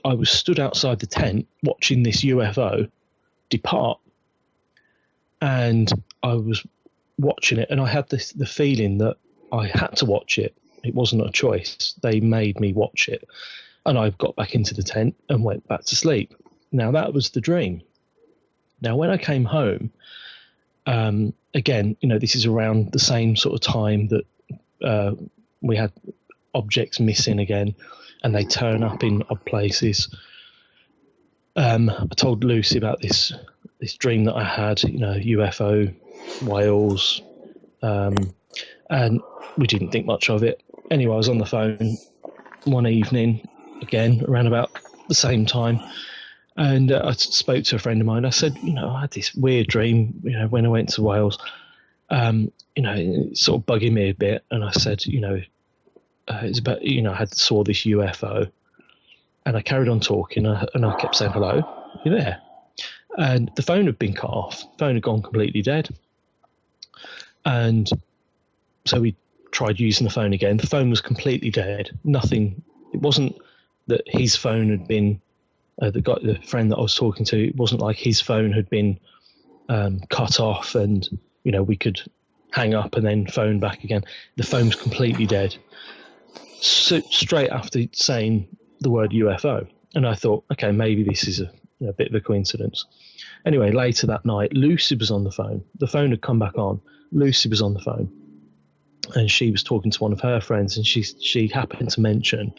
I was stood outside the tent watching this UFO depart, and I was watching it, and I had the feeling that I had to watch it. It wasn't a choice. They made me watch it, and I got back into the tent and went back to sleep. Now that was the dream. Now when I came home, again, this is around the same sort of time that we had objects missing again, and they turn up in odd places. I told Lucy about this dream that I had, UFO, Wales, and we didn't think much of it. Anyway, I was on the phone one evening, again, around about the same time, and I spoke to a friend of mine. I said, I had this weird dream, when I went to Wales, it's sort of bugging me a bit. And I said, it's about, I saw this UFO, and I carried on talking, and I kept saying, hello, you there? And the phone had been cut off. The phone had gone completely dead. And so we tried using the phone again. The phone was completely dead. Nothing. It wasn't that his phone had been, the friend that I was talking to, it wasn't like his phone had been cut off and, we could hang up and then phone back again. The phone was completely dead. So straight after saying the word UFO. And I thought, okay, maybe this is a bit of a coincidence. Anyway, later that night, Lucy was on the phone. The phone had come back on. Lucy was on the phone, and she was talking to one of her friends, and she happened to mention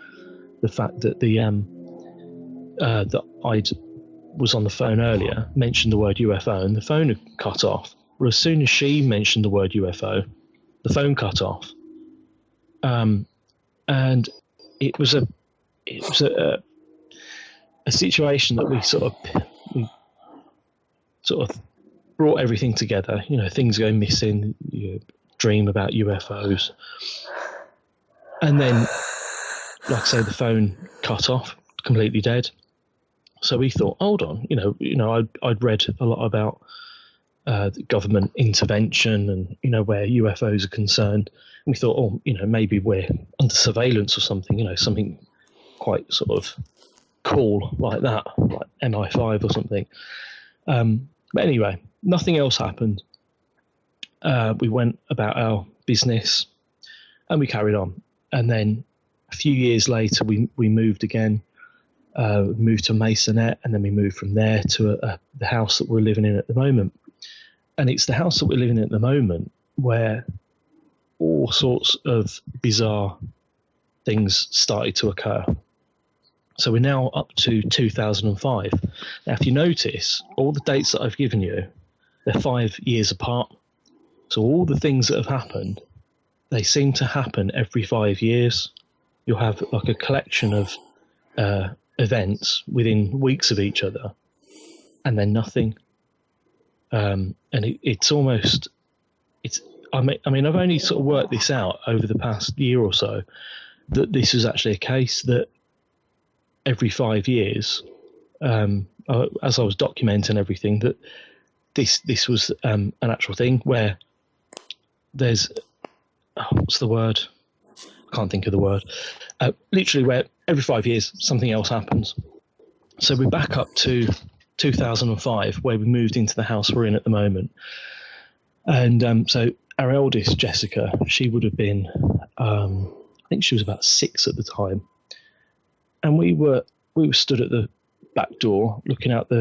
the fact that that I was on the phone earlier, mentioned the word UFO, and the phone had cut off. Well, as soon as she mentioned the word UFO, the phone cut off. And it was a situation that we sort of brought everything together. Things go missing. You dream about UFOs, and then, like I say, the phone cut off, completely dead. So we thought, hold on, I'd read a lot about government intervention and, where UFOs are concerned. And we thought, oh, maybe we're under surveillance or something, something quite sort of cool like that, like MI5 or something. But anyway, nothing else happened. We went about our business and we carried on. And then a few years later, we moved again, moved to Masonette, and then we moved from there to the house that we're living in at the moment. And it's the house that we're living in at the moment where all sorts of bizarre things started to occur. So we're now up to 2005. Now, if you notice, all the dates that I've given you, they're 5 years apart. So all the things that have happened, they seem to happen every 5 years. You'll have like a collection of events within weeks of each other, and then nothing. And it's almost, I mean, I've only sort of worked this out over the past year or so, that this is actually a case that every 5 years, as I was documenting everything, that this was an actual thing where there's, what's the word? I can't think of the word. Literally where every 5 years something else happens. So we're back up to 2005, where we moved into the house we're in at the moment. And so our eldest, Jessica, she would have been, I think she was about 6 at the time. And we were stood at the back door looking out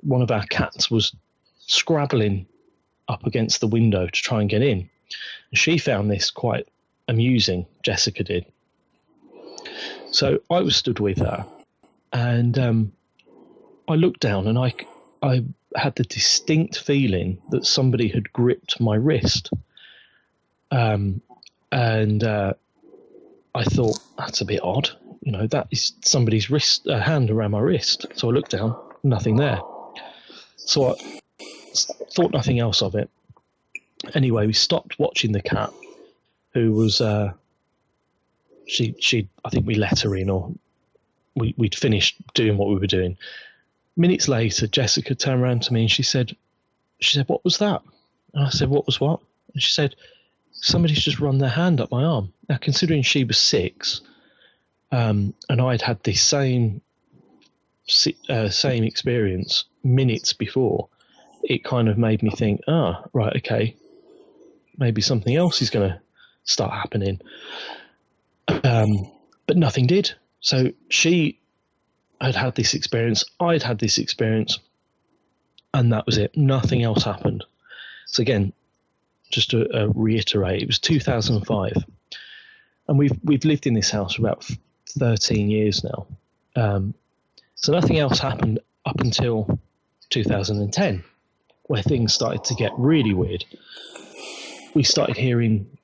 one of our cats was scrabbling up against the window to try and get in. And she found this quite amusing, Jessica did. So I was stood with her, and I looked down, and I had the distinct feeling that somebody had gripped my wrist. And I thought, that's a bit odd. That is somebody's hand around my wrist. So I looked down, nothing there. So I thought nothing else of it. Anyway, we stopped watching the cat, who was, she I think we let her in, or we'd finished doing what we were doing. Minutes later, Jessica turned around to me and she said, what was that? And I said, what was what? And she said, somebody's just run their hand up my arm. Now, considering she was 6, and I'd had this same experience minutes before, it kind of made me think, right, okay, maybe something else is going to start happening. But nothing did. So she had this experience, I'd had this experience, and that was it. Nothing else happened. So again, just to reiterate, it was 2005, and we've lived in this house for about 13 years now. So nothing else happened up until 2010, where things started to get really weird. We started hearing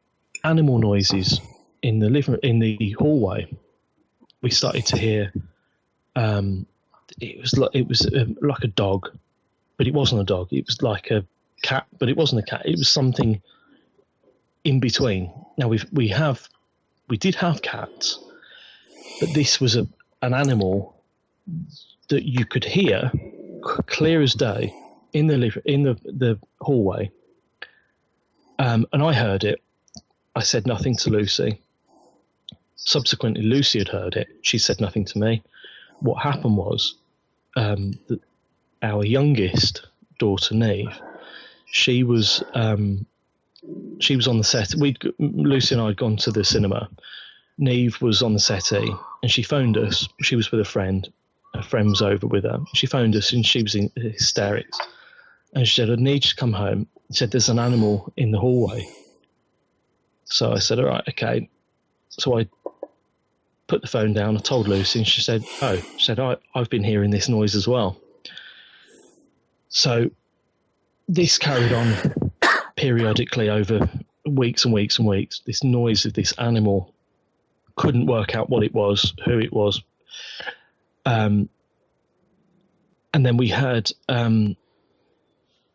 animal noises in the hallway. We started to hear. It was like a dog, but it wasn't a dog. It was like a cat, but it wasn't a cat. It was something in between. Now we did have cats, but this was an animal that you could hear clear as day in the hallway. And I heard it. I said nothing to Lucy. Subsequently, Lucy had heard it. She said nothing to me. What happened was that our youngest daughter, Neve, she was on the set. Lucy and I had gone to the cinema. Neve was on the settee, and she phoned us. She was with a friend. Her friend was over with her. She phoned us, and she was in hysterics. And she said, I need you to come home. She said, there's an animal in the hallway. So I said, all right, okay. So I put the phone down. I told Lucy, and she said, I've been hearing this noise as well. So this carried on periodically over weeks and weeks and weeks. This noise of this animal, couldn't work out what it was, who it was. And then we heard,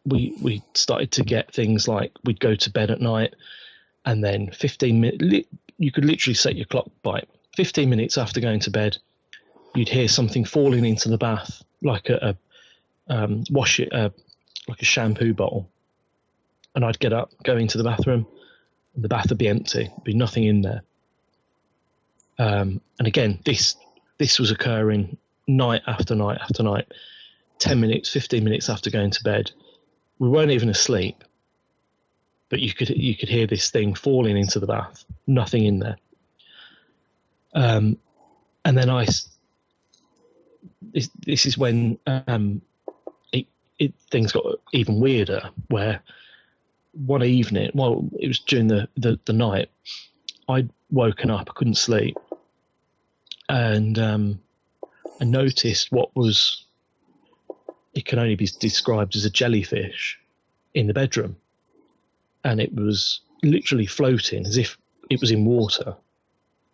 we started to get things like we'd go to bed at night, and then 15 minutes, you could literally set your clock by 15 minutes after going to bed, you'd hear something falling into the bath, like a like a shampoo bottle, and I'd get up, go into the bathroom, and the bath would be empty. There'd be nothing in there. And again, this was occurring night after night after night. 10 minutes, 15 minutes after going to bed. We weren't even asleep, but you could hear this thing falling into the bath. Nothing in there. And then this is when things got even weirder. Where one evening, well, it was during the night, I'd woken up, I couldn't sleep, and I noticed what was. It can only be described as a jellyfish in the bedroom. And it was literally floating as if it was in water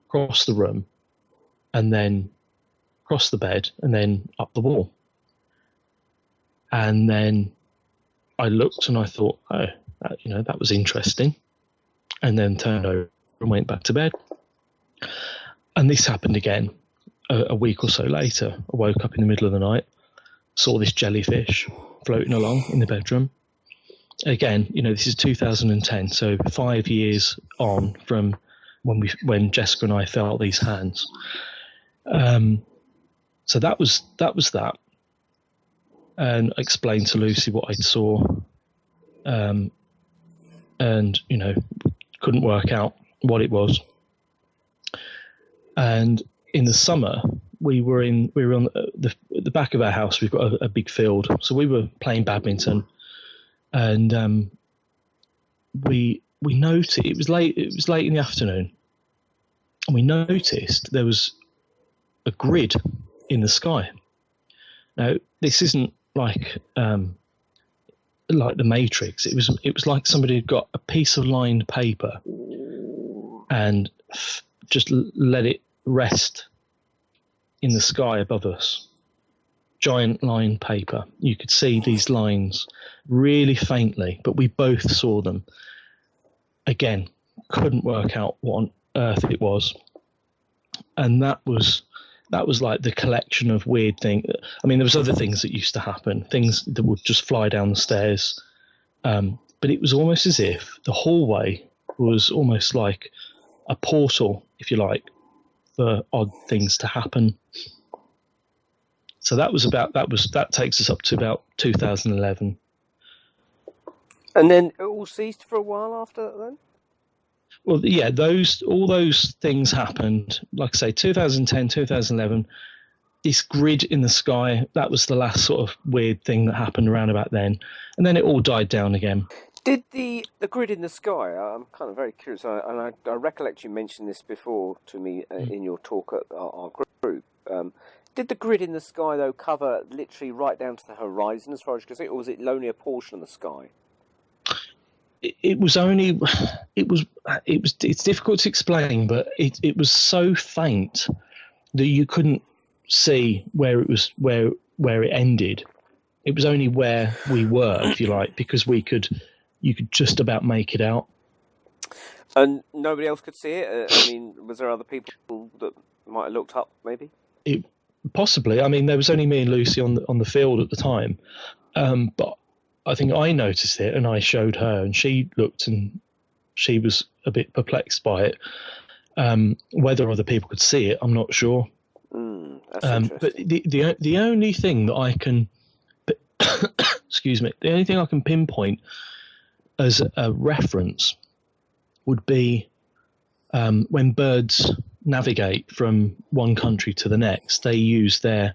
across the room and then across the bed and then up the wall. And then I looked and I thought, oh, that was interesting. And then turned over and went back to bed. And this happened again a week or so later. I woke up in the middle of the night, saw this jellyfish floating along in the bedroom. Again, this is 2010, so 5 years on from when Jessica and I felt these hands. So that was that. And I explained to Lucy what I saw, and couldn't work out what it was. And in the summer, we were on the back of our house. We've got a big field, so we were playing badminton, and we noticed it was late. It was late in the afternoon, and we noticed there was a grid in the sky. Now, this isn't like the Matrix. It was like somebody had got a piece of lined paper and just let it rest in the sky above us. Giant line paper. You could see these lines really faintly, but we both saw them. Again, couldn't work out what on earth it was. And that was like the collection of weird things. I mean, there was other things that used to happen, things that would just fly down the stairs. But it was almost as if the hallway was almost like a portal, if you like, for odd things to happen. So that takes us up to about 2011. And then it all ceased for a while after that then? Well, yeah, all those things happened. Like I say, 2010, 2011, this grid in the sky, that was the last sort of weird thing that happened around about then. And then it all died down again. Did the grid in the sky, I'm kind of very curious, and I recollect you mentioned this before to me in your talk at our group. Did the grid in the sky, though, cover literally right down to the horizon as far as you can see, or was it only a portion of the sky? It's difficult to explain, but it was so faint that you couldn't see where it ended. It was only where we were, if you like, because you could just about make it out. And nobody else could see it? I mean, was there other people that might have looked up, maybe? Possibly. I mean, there was only me and Lucy on the field at the time. But I think I noticed it and I showed her, and she looked and she was a bit perplexed by it. Whether other people could see it, I'm not sure. That's interesting. But the only thing that I can, excuse me, the only thing I can pinpoint as a reference would be when birds navigate from one country to the next, they use their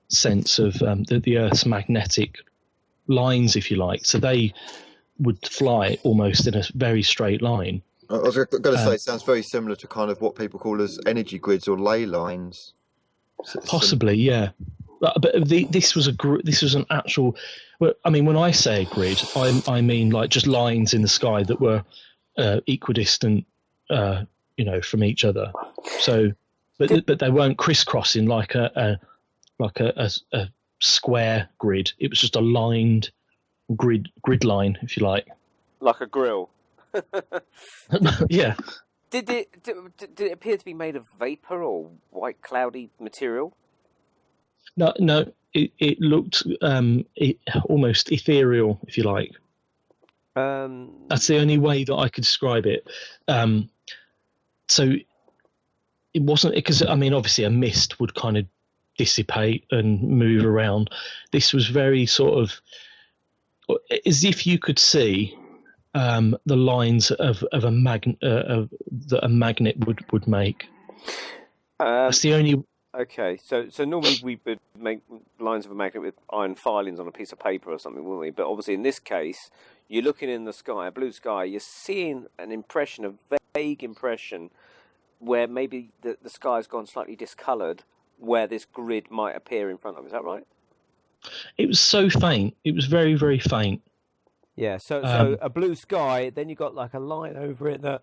sense of the Earth's magnetic lines, if you like. So they would fly almost in a very straight line. I was going to say, it sounds very similar to kind of what people call as energy grids or ley lines. Possibly, yeah. But this was an actual. Well, I mean, when I say a grid, I mean like just lines in the sky that were equidistant, from each other. So, but they weren't crisscrossing like a square grid. It was just a lined grid line, if you like. Like a grill. Yeah. Did it appear to be made of vapor or white cloudy material? No. it looked almost ethereal, if you like. That's the only way that I could describe it. So it wasn't, because I mean, obviously a mist would kind of dissipate and move around. This was very sort of as if you could see the lines of a magnet that a magnet would make. That's the only. Okay, so normally we would make lines of a magnet with iron filings on a piece of paper or something, wouldn't we? But obviously in this case, you're looking in the sky, a blue sky, you're seeing an impression, a vague impression, where maybe the sky's gone slightly discoloured, where this grid might appear in front of. Is that right? It was so faint. It was very, very faint. Yeah, so a blue sky, then you've got like a line over it that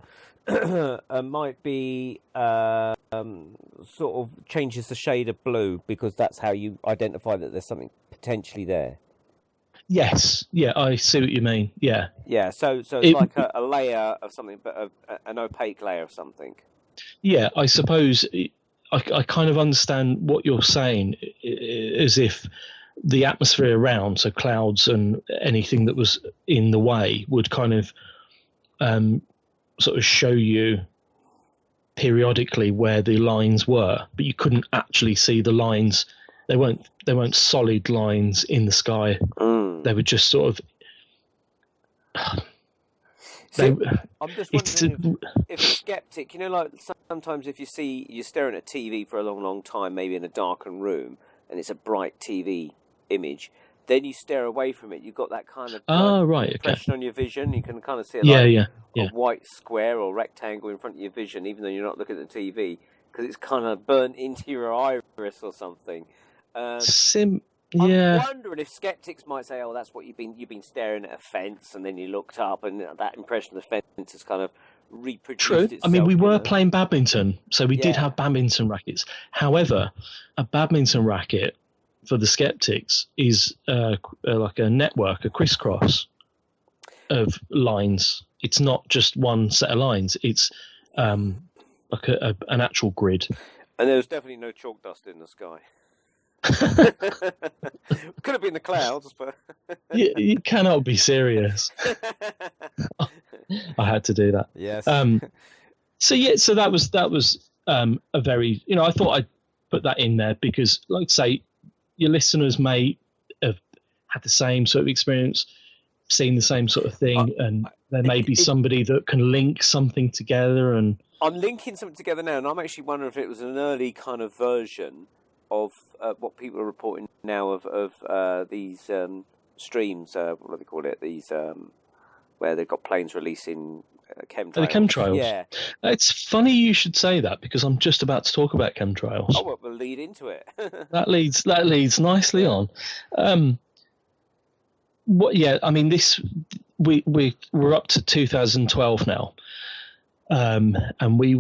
might be sort of changes the shade of blue, because that's how you identify that there's something potentially there. Yes, yeah, I see what you mean. Yeah, yeah. So it's like a layer of something, but an opaque layer of something. Yeah, I suppose I kind of understand what you're saying, as if the atmosphere around, so clouds and anything that was in the way, would kind of sort of show you periodically where the lines were, but you couldn't actually see the lines. They weren't solid lines in the sky. They were just sort of. I'm just wondering if a skeptic, like sometimes if you're staring at TV for a long, long time, maybe in a darkened room, and it's a bright TV image, then you stare away from it. You've got that kind of impression on your vision. You can kind of see a white square or rectangle in front of your vision, even though you're not looking at the TV, because it's kind of burnt into your iris or something. I'm wondering if skeptics might say, "Oh, that's what you've been staring at a fence, and then you looked up, and that impression of the fence has kind of reproduced itself." I mean, we were playing badminton, so we did have badminton rackets. However, a badminton racket for the skeptics is like a network, a crisscross of lines. It's not just one set of lines. It's like an actual grid. And there was definitely no chalk dust in the sky. Could have been the clouds, but you cannot be serious. I had to do that. Yes. So that was a very, I thought I'd put that in there because, like I say, your listeners may have had the same sort of experience, seen the same sort of thing, and there may be somebody that can link something together. And I'm linking something together now, and I'm actually wondering if it was an early kind of version of what people are reporting now of these streams. What do they call it? These where they've got planes releasing chemtrails. The chemtrails. Yeah. It's funny you should say that, because I'm just about to talk about chemtrails. Oh, well, we'll lead into it. that leads nicely on. I mean, this we're up to 2012 now, and it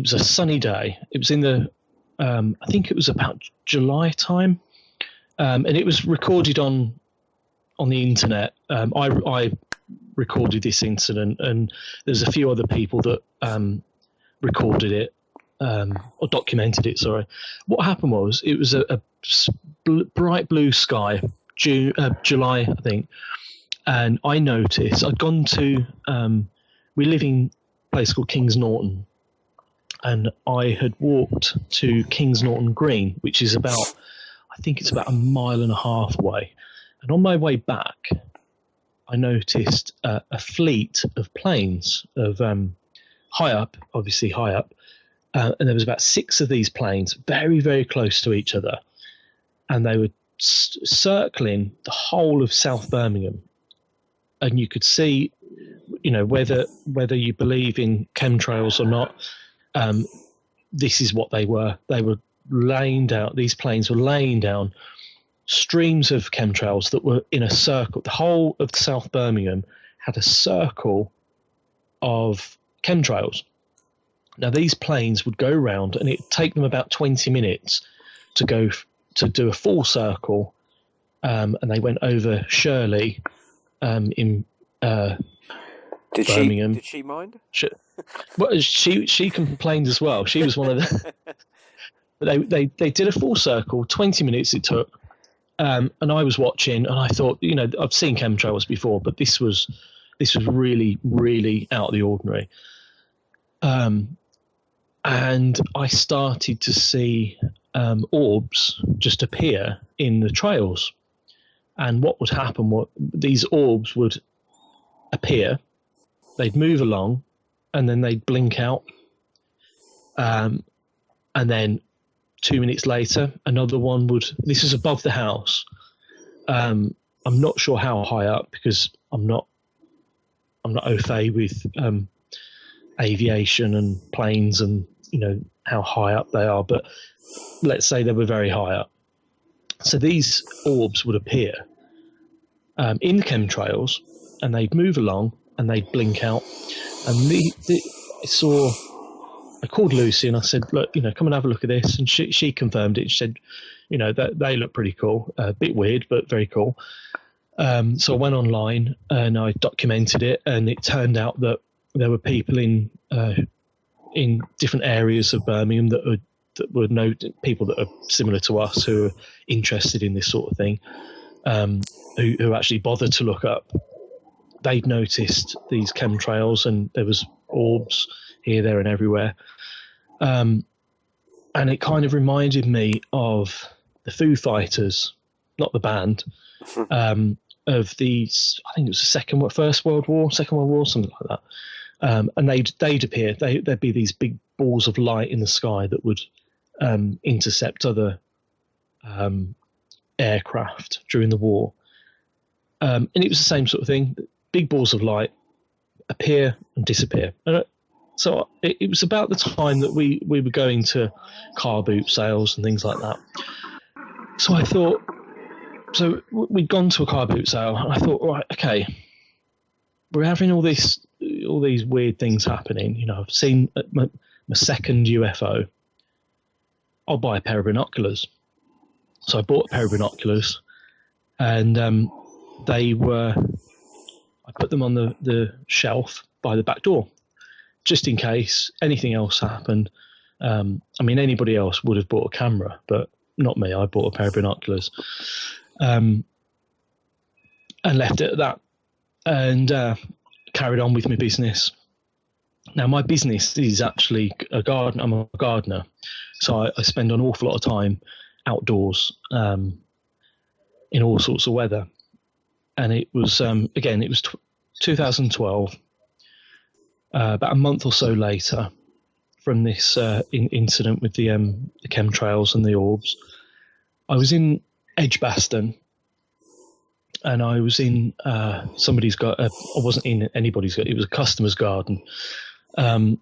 was a sunny day. It was in the I think it was about July time, and it was recorded on the internet. I recorded this incident, and there's a few other people that recorded it or documented it. Sorry. What happened was, it was a bright blue sky, July, I think, and I noticed I'd gone to we live in a place called Kings Norton, and I had walked to Kings Norton Green, which is about, I think it's about a mile and a half away. And on my way back, I noticed a fleet of planes of high up, and there was about 6 of these planes, very, very close to each other, and they were circling the whole of South Birmingham. And you could see, whether you believe in chemtrails or not, this is what they were. They were laying down, these planes were laying down streams of chemtrails that were in a circle. The whole of South Birmingham had a circle of chemtrails. Now, these planes would go around, and it'd take them about 20 minutes to do a full circle, and they went over Shirley in Birmingham. Did she mind? Well, she complained as well. She was one of the. They did a full circle. 20 minutes it took. And I was watching, and I thought, I've seen chemtrails before, but this was really, really out of the ordinary. And I started to see orbs just appear in the trails. And what would happen was these orbs would appear, they'd move along, and then they'd blink out. And then 2 minutes later, another one would. This is above the house. I'm not sure how high up, because I'm not au fait with aviation and planes and how high up they are. But let's say they were very high up. So these orbs would appear in the chemtrails, and they'd move along and they'd blink out. And I called Lucy and I said, look, come and have a look at this. And she confirmed it. She said, that they look pretty cool, a bit weird, but very cool. So I went online and I documented it, and it turned out that there were people in different areas of Birmingham that were people that are similar to us, who are interested in this sort of thing, who actually bothered to look up. They'd noticed these chemtrails, and there was orbs here, there, and everywhere. And it kind of reminded me of the Foo Fighters, not the band, of these, I think it was Second World War, something like that. And they'd appear. There'd be these big balls of light in the sky that would intercept other aircraft during the war. And it was the same sort of thing. Big balls of light appear and disappear. And so it was about the time that we were going to car boot sales and things like that. So I thought, so we'd gone to a car boot sale, and I thought, right, okay, we're having all these weird things happening. I've seen my second UFO. I'll buy a pair of binoculars. So I bought a pair of binoculars, and I put them on the shelf by the back door, just in case anything else happened. Anybody else would have bought a camera, but not me. I bought a pair of binoculars, and left it at that, and carried on with my business. Now, my business is actually a garden. I'm a gardener, so I spend an awful lot of time outdoors in all sorts of weather. And it was, it was 2012, about a month or so later from this incident with the chemtrails and the orbs. I was in Edgbaston, and I was in somebody's garden. I wasn't in anybody's garden. It was a customer's garden. And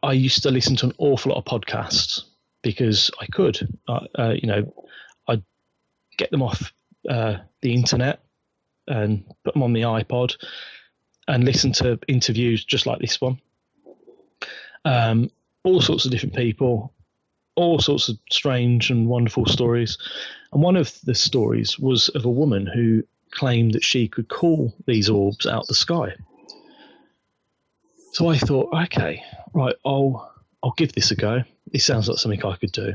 I used to listen to an awful lot of podcasts because I could. I'd get them off the internet and put them on the iPod and listen to interviews just like this one. All sorts of different people, all sorts of strange and wonderful stories. And one of the stories was of a woman who claimed that she could call these orbs out the sky. So I thought, okay, right, I'll give this a go. This sounds like something I could do.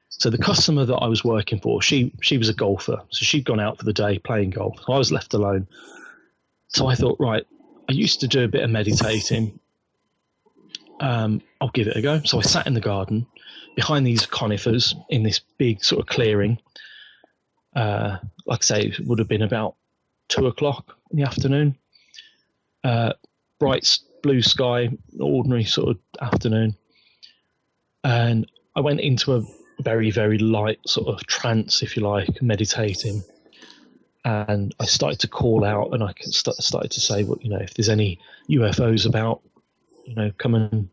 So the customer that I was working for, she was a golfer. So she'd gone out for the day playing golf. So I was left alone. So I thought, right, I used to do a bit of meditating. I'll give it a go. So I sat in the garden behind these conifers in this big sort of clearing. Like I say, it would have been about 2:00 in the afternoon. Bright blue sky, ordinary sort of afternoon. And I went into a very, very light sort of trance, if you like, meditating. And I started to call out, and I started to say, well, if there's any UFOs about, come and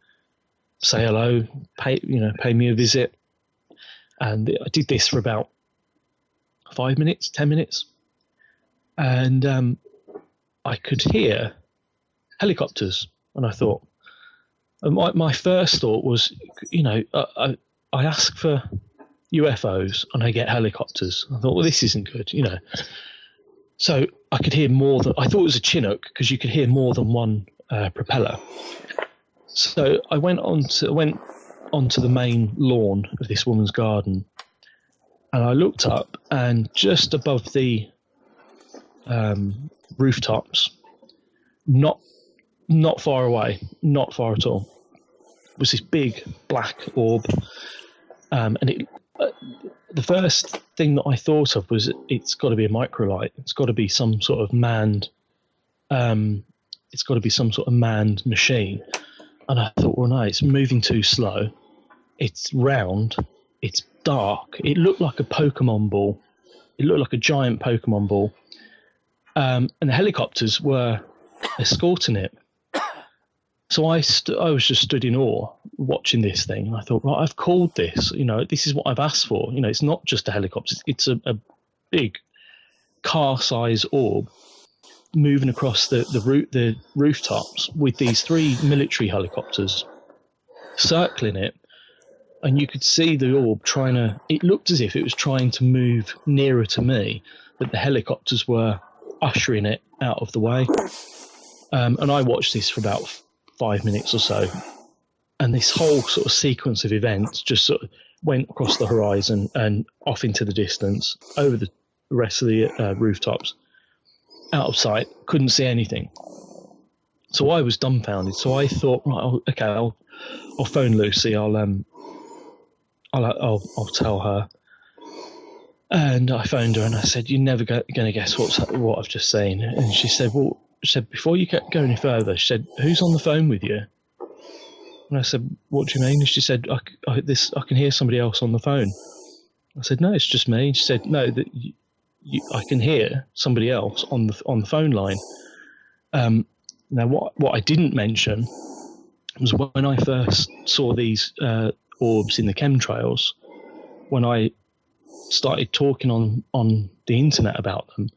say hello, pay me a visit. And I did this for about 5 minutes, 10 minutes. And I could hear helicopters. And I thought, my first thought was, I ask for UFOs and I get helicopters. I thought, well, this isn't good, So I could hear more than, I thought it was a Chinook because you could hear more than one propeller. So I went onto the main lawn of this woman's garden, And I looked up, and just above the rooftops, not far away, not far at all, was this big black orb. And it, the first thing that I thought of was it's got to be a microlight. It's got to be some sort of manned. It's got to be some sort of manned machine. And I thought, well, no, it's moving too slow. It's round. It's dark. It looked like a Pokemon ball. It looked like a giant Pokemon ball. And the helicopters were escorting it. So I was just stood in awe watching this thing. And I thought, right, I've called this. This is what I've asked for. It's not just a helicopter. It's a big car-size orb moving across the rooftops with these 3 military helicopters circling it. And you could see the orb it looked as if it was trying to move nearer to me, but the helicopters were ushering it out of the way. And I watched this for about 5 minutes or so. And this whole sort of sequence of events just sort of went across the horizon and off into the distance, over the rest of the rooftops, out of sight, couldn't see anything. So I was dumbfounded. So I thought, right, okay, I'll phone Lucy. I'll tell her. And I phoned her and I said, "You're never going to guess what I've just seen." And she said, before you go any further, she said, "Who's on the phone with you?" And I said, "What do you mean?" And she said, I can hear somebody else on the phone. I said, "No, it's just me." And she said, "No, that I can hear somebody else on the phone line." Now, what I didn't mention was when I first saw these orbs in the chemtrails, when I started talking on the internet about them,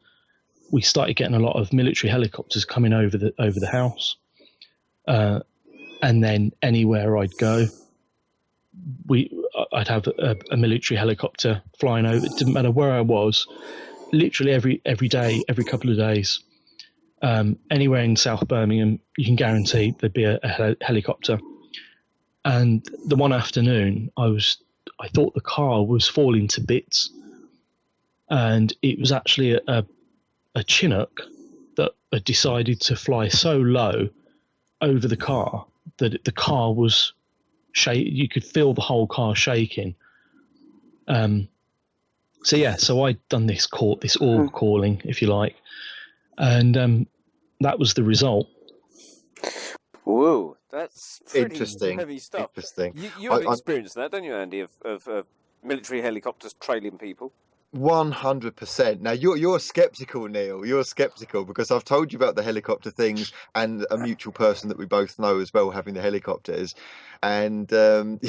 we started getting a lot of military helicopters coming over the house, and then anywhere I'd go, I'd have a military helicopter flying over. It didn't matter where I was. Literally every day, every couple of days, anywhere in South Birmingham, you can guarantee there'd be a helicopter. And the one afternoon, I thought the car was falling to bits, and it was actually a Chinook that had decided to fly so low over the car that the car was you could feel the whole car shaking. So I'd done this orb calling, if you like, and that was the result. Whoa, that's pretty Interesting. heavy stuff. Interesting. You have experienced that, don't you, Andy, of military helicopters trailing people? 100%. Now you're skeptical, Neil. You're skeptical because I've told you about the helicopter things and a mutual person that we both know as well having the helicopters, and and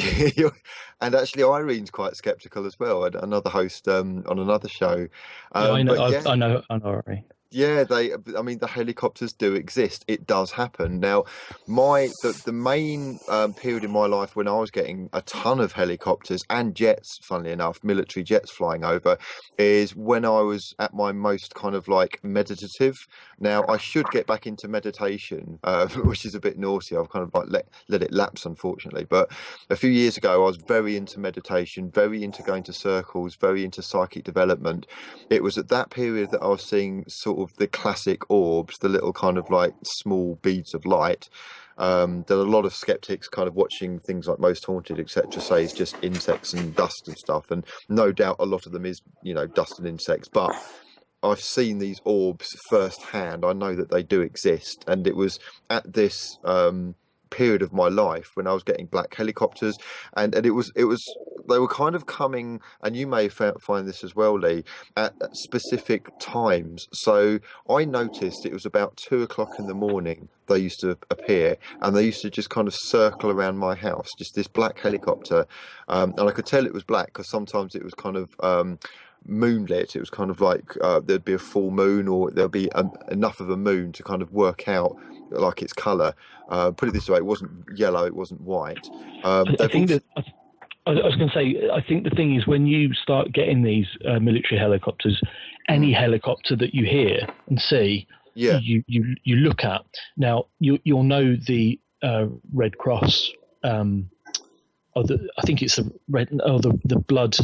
actually Irene's quite skeptical as well. Another host on another show. I know Irene. Yeah, the helicopters do exist. It does happen. Now, the main period in my life when I was getting a ton of helicopters and jets, funnily enough, military jets flying over, is when I was at my most kind of like meditative. Now, I should get back into meditation, which is a bit naughty. I've kind of like let it lapse, unfortunately. But a few years ago, I was very into meditation, very into going to circles, very into psychic development. It was at that period that I was seeing sort of the classic orbs, the little kind of like small beads of light. There are a lot of skeptics kind of watching things like Most Haunted, etc., say it's just insects and dust and stuff, and no doubt a lot of them is, dust and insects, but I've seen these orbs firsthand. I know that they do exist, and it was at this period of my life when I was getting black helicopters, and it was they were kind of coming, and you may find this as well, Leigh, at specific times. So I noticed it was about 2:00 in the morning they used to appear, and they used to just kind of circle around my house, just this black helicopter, and I could tell it was black because sometimes it was kind of moonlit. It was kind of like there'd be a full moon, or there'll be enough of a moon to kind of work out like its colour. Put it this way, it wasn't yellow, it wasn't white. I was going to say, I think the thing is when you start getting these military helicopters, any helicopter that you hear and see, you look at. Now you'll know the Red Cross, I think it's the red, the blood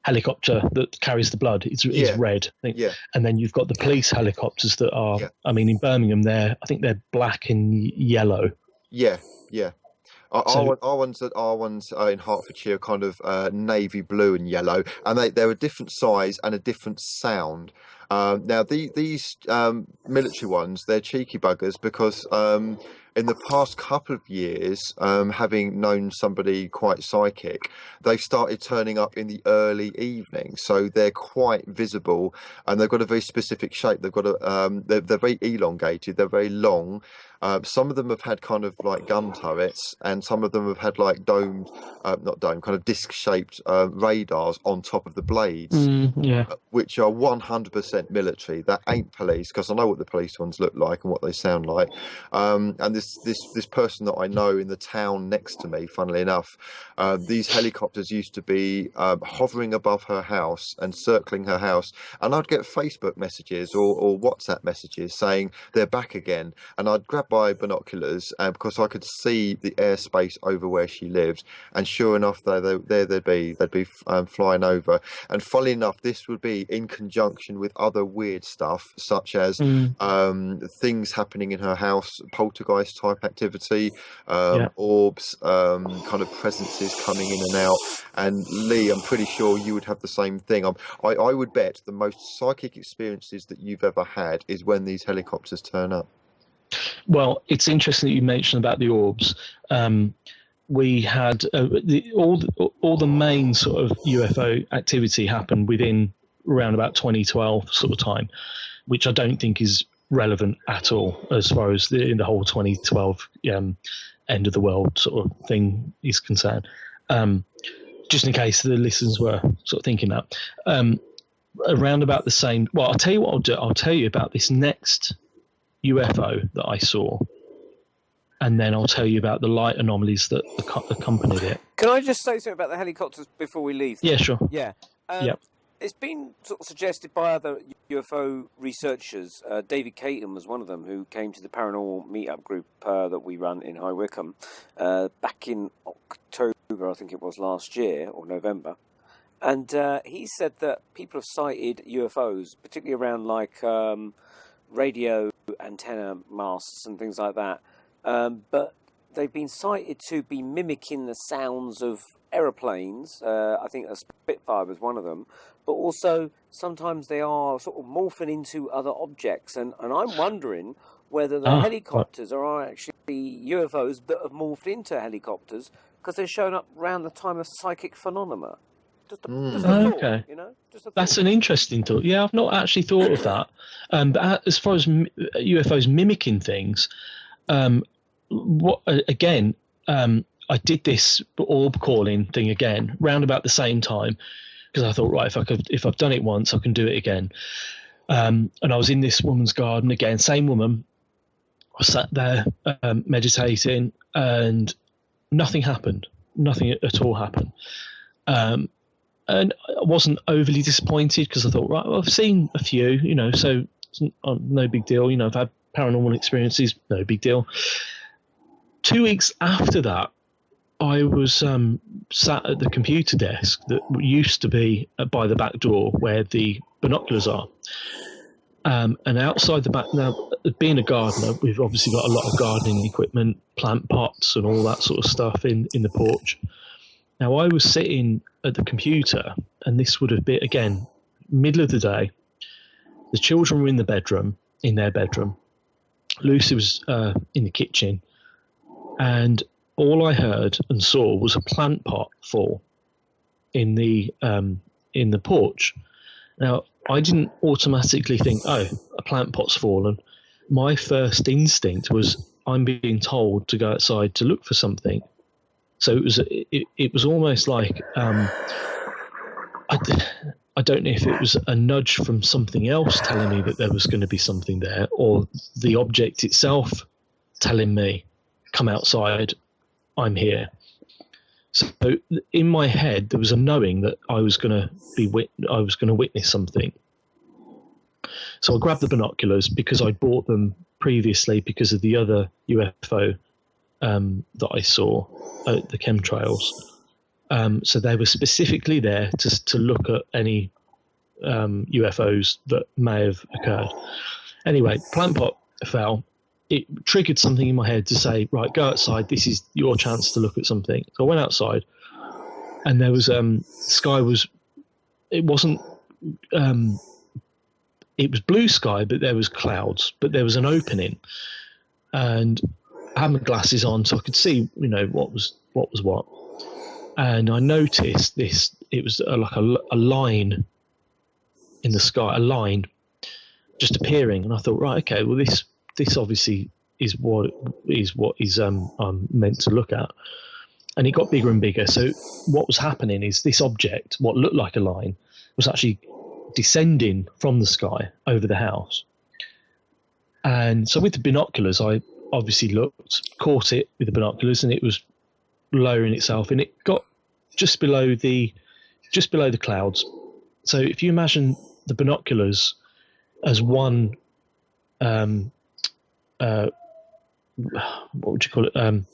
helicopter that carries the blood is red. I think. Yeah. And then you've got the police helicopters that are, Yeah. I mean, in Birmingham, I think they're black and yellow. Yeah. Our ones in Hertfordshire are kind of navy blue and yellow, and they're a different size and a different sound. Now these military ones, they're cheeky buggers because in the past couple of years, having known somebody quite psychic, they've started turning up in the early evening, so they're quite visible, and they've got a very specific shape. They've got they're very elongated, they're very long. Some of them have had kind of like gun turrets, and some of them have had like kind of disc-shaped radars on top of the blades, which are 100% military. That ain't police, because I know what the police ones look like and what they sound like. And this person that I know in the town next to me, funnily enough, these helicopters used to be hovering above her house and circling her house, and I'd get Facebook messages or WhatsApp messages saying they're back again, and I'd grab my binoculars because I could see the airspace over where she lived, and sure enough, they'd be flying over. And funnily enough, this would be in conjunction with other weird stuff, such as things happening in her house, poltergeist type activity, orbs, kind of presences coming in and out. And Leigh, I'm pretty sure you would have the same thing. I would bet the most psychic experiences that you've ever had is when these helicopters turn up. Well, it's interesting that you mentioned about the orbs. We had all the main sort of UFO activity happened within around about 2012 sort of time, which I don't think is relevant at all as far as the whole 2012 end of the world sort of thing is concerned. Just in case the listeners were sort of thinking that. Around about the same. Well, I'll tell you what I'll do. I'll tell you about this next UFO that I saw, and then I'll tell you about the light anomalies that accompanied it. Can I just say something about the helicopters before we leave? Yeah, sure. Yeah. It's been sort of suggested by other UFO researchers. David Caton was one of them, who came to the Paranormal Meetup group that we run in High Wycombe back in October, I think it was last year, or November. And he said that people have sighted UFOs, particularly around like radio antenna masts and things like that. But they've been cited to be mimicking the sounds of aeroplanes. I think a Spitfire was one of them. But also, sometimes they are sort of morphing into other objects. And I'm wondering whether the helicopters are actually UFOs that have morphed into helicopters because they're showing up around the time of psychic phenomena. Just a thought, okay. You know? Just a thought. That's an interesting thought. Yeah, I've not actually thought of that. But as far as UFOs mimicking things, I did this orb calling thing again round about the same time, because I thought, right, if I've done it once, I can do it again. And I was in this woman's garden again, same woman. I sat there meditating, and nothing happened. Nothing at all happened. And I wasn't overly disappointed because I thought, right, well, I've seen a few, so it's no big deal. I've had paranormal experiences, no big deal. 2 weeks after that, I was sat at the computer desk that used to be by the back door where the binoculars are. And outside the back, now, being a gardener, we've obviously got a lot of gardening equipment, plant pots and all that sort of stuff in the porch. Now, I was sitting at the computer, and this would have been, again, middle of the day. The children were in their bedroom. Lucy was in the kitchen, and all I heard and saw was a plant pot fall in the porch. Now, I didn't automatically think, oh, a plant pot's fallen. My first instinct was, I'm being told to go outside to look for something. So it was almost like, I don't know if it was a nudge from something else telling me that there was going to be something there, or the object itself telling me, come outside, I'm here. So in my head, there was a knowing that I was going to witness something. So I grabbed the binoculars because I'd bought them previously because of the other UFO that I saw at the chemtrails. So they were specifically there to look at any UFOs that may have occurred. Anyway, plant pot fell. It triggered something in my head to say, right, go outside. This is your chance to look at something. So I went outside, and there was sky was. It wasn't. It was blue sky, but there was clouds. But there was an opening, and I had my glasses on, so I could see, what was what. And I noticed this. It was like a line in the sky, a line just appearing, and I thought, right, okay, well, this obviously is what I'm meant to look at. And it got bigger and bigger. So what was happening is this object, what looked like a line, was actually descending from the sky over the house. And so with the binoculars, I obviously caught it with the binoculars, and it was lowering itself, and it got just below the clouds. So if you imagine the binoculars as one, what would you call it?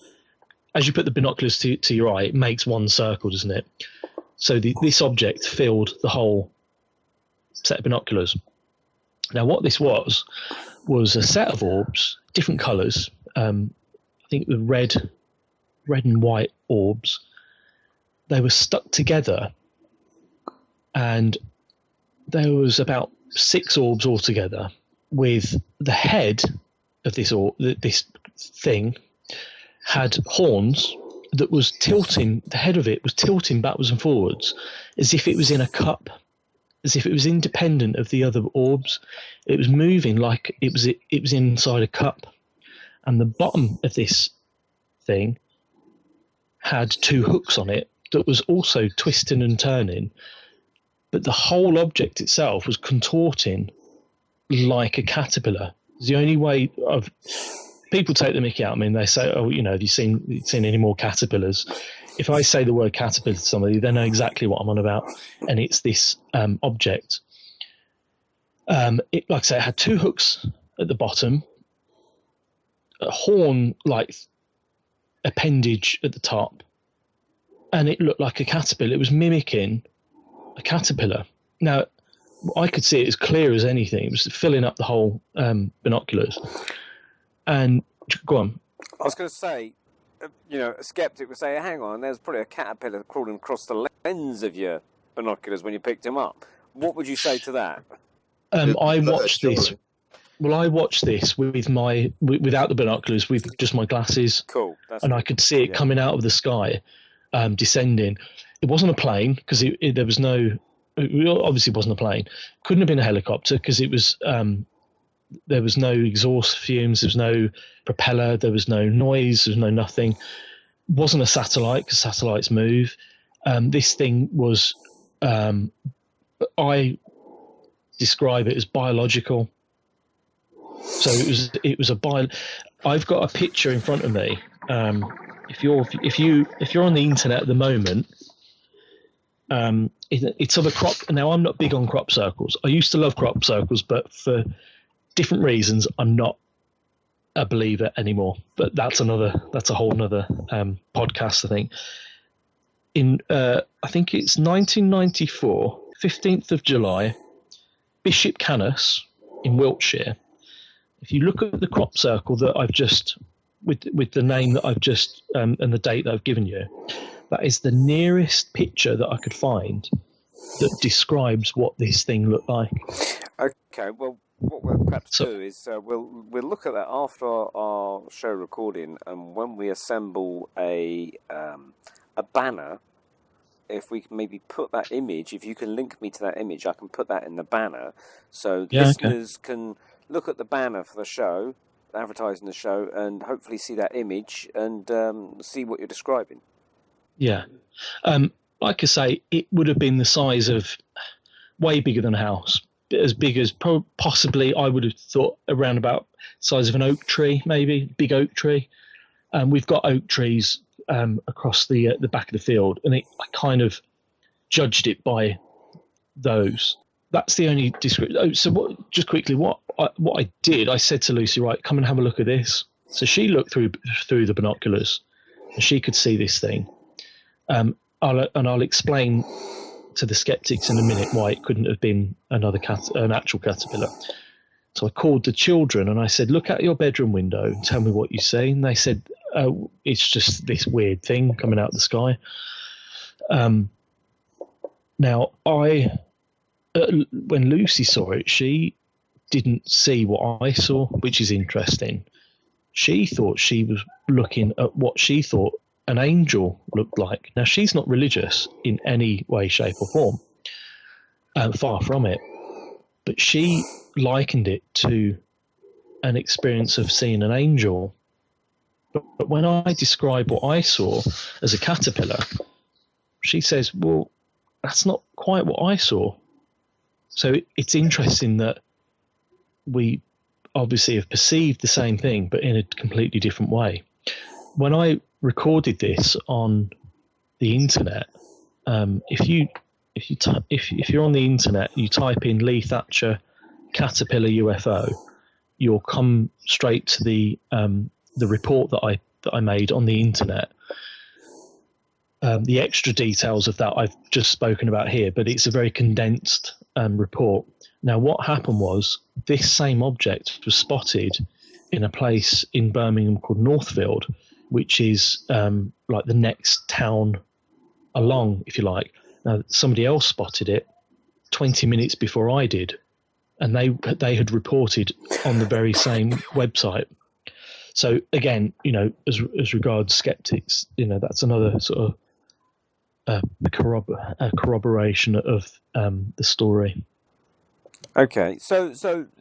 As you put the binoculars to your eye, it makes one circle, doesn't it? So this object filled the whole set of binoculars. Now, what this was a set of orbs, different colours. I think the red and white orbs. They were stuck together, and there was about 6 orbs altogether, with the head of this thing had horns that was tilting. The head of it was tilting backwards and forwards, as if it was in a cup, as if it was independent of the other orbs. It was moving like it was inside a cup, and the bottom of this thing had 2 hooks on it that was also twisting and turning, but the whole object itself was contorting like a caterpillar. It's the only way of people take the mickey out of me, and they say, "Oh, have you seen any more caterpillars?" If I say the word caterpillar to somebody, they know exactly what I'm on about, and it's this object. Like I say, it had 2 hooks at the bottom, a horn-like appendage at the top, and it looked like a caterpillar. It was mimicking a caterpillar. Now, I could see it as clear as anything. It was filling up the whole binoculars. And go on. I was going to say, a skeptic would say, hang on, there's probably a caterpillar crawling across the lens of your binoculars when you picked him up. What would you say to that? I watched this. Well, I watched this without the binoculars, with just my glasses. Cool. And I could see it coming out of the sky, descending. It wasn't a plane, because there was no. It obviously wasn't a plane. Couldn't have been a helicopter, because it was. There was no exhaust fumes. There was no propeller. There was no noise. There was no nothing. It wasn't a satellite, because satellites move. This thing was. I describe it as biological. So it was I've got a picture in front of me. If you're on the internet at the moment, it's of a crop. Now, I'm not big on crop circles. I used to love crop circles, but for different reasons, I'm not a believer anymore. But that's a whole nother podcast, I think. I think it's 1994, 15th of July, Bishop Canas in Wiltshire. If you look at the crop circle that I've just, with the name that I've just, and the date that I've given you, that is the nearest picture that I could find that describes what this thing looked like. Okay, well, what we'll perhaps do is we'll look at that after our show recording, and when we assemble a banner, if we can maybe put that image, if you can link me to that image, I can put that in the banner, so listeners can look at the banner for the show, advertising the show, and hopefully see that image and see what you're describing. Yeah. Like I say, it would have been the size of, way bigger than a house, as big as possibly I would have thought around about size of an oak tree, maybe, big oak tree. We've got oak trees across the back of the field, and I kind of judged it by those. That's the only description. So just quickly, what I did, I said to Lucy, right, come and have a look at this. So she looked through the binoculars, and she could see this thing. I'll explain to the skeptics in a minute why it couldn't have been an actual caterpillar. So I called the children and I said, look out your bedroom window and tell me what you see. And they said, oh, it's just this weird thing coming out of the sky. Now, when Lucy saw it, she didn't see what I saw, which is interesting. She thought she was looking at what she thought an angel looked like. Now, she's not religious in any way, shape or form, far from it. But she likened it to an experience of seeing an angel. But when I describe what I saw as a caterpillar, she says, well, that's not quite what I saw. So it's interesting that we obviously have perceived the same thing, but in a completely different way. When I recorded this on the internet, if you're on the internet, you type in Leigh Thatcher caterpillar UFO, you'll come straight to the report that I made on the internet. The extra details of that I've just spoken about here, but it's a very condensed report. Now, what happened was this same object was spotted in a place in Birmingham called Northfield, which is like the next town along, if you like. Now, somebody else spotted it 20 minutes before I did, and they had reported on the very same website. So again, as regards skeptics, that's another sort of corroboration of the story. Okay, so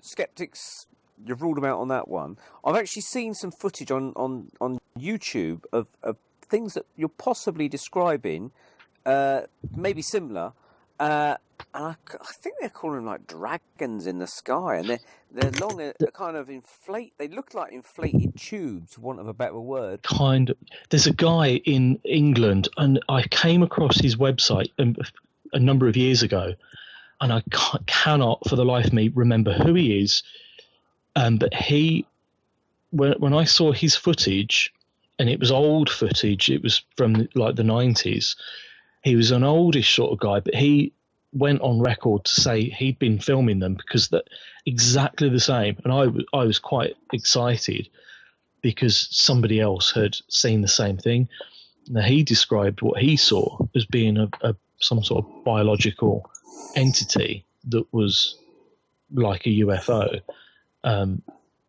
skeptics, you've ruled them out on that one. I've actually seen some footage on YouTube of things that you're possibly describing, maybe similar, and I think they're calling them like dragons in the sky, and they're long, kind of inflate. They look like inflated tubes, for want of a better word. Kind of. There's a guy in England, and I came across his website a number of years ago, and I cannot for the life of me remember who he is. But when I saw his footage, and it was old footage, it was from like the 90s. He was an oldish sort of guy, but he went on record to say he'd been filming them because they're exactly the same. And I was quite excited because somebody else had seen the same thing. Now, he described what he saw as being some sort of biological entity that was like a UFO,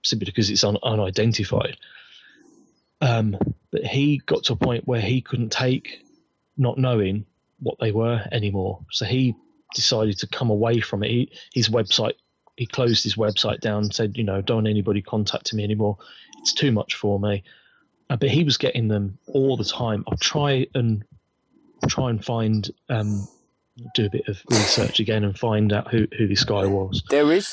simply because it's unidentified. But he got to a point where he couldn't take not knowing what they were anymore. So he decided to come away from it. He closed his website down and said, don't want anybody contacting me anymore. It's too much for me. But he was getting them all the time. I'll try and find, do a bit of research again and find out who this guy was. There is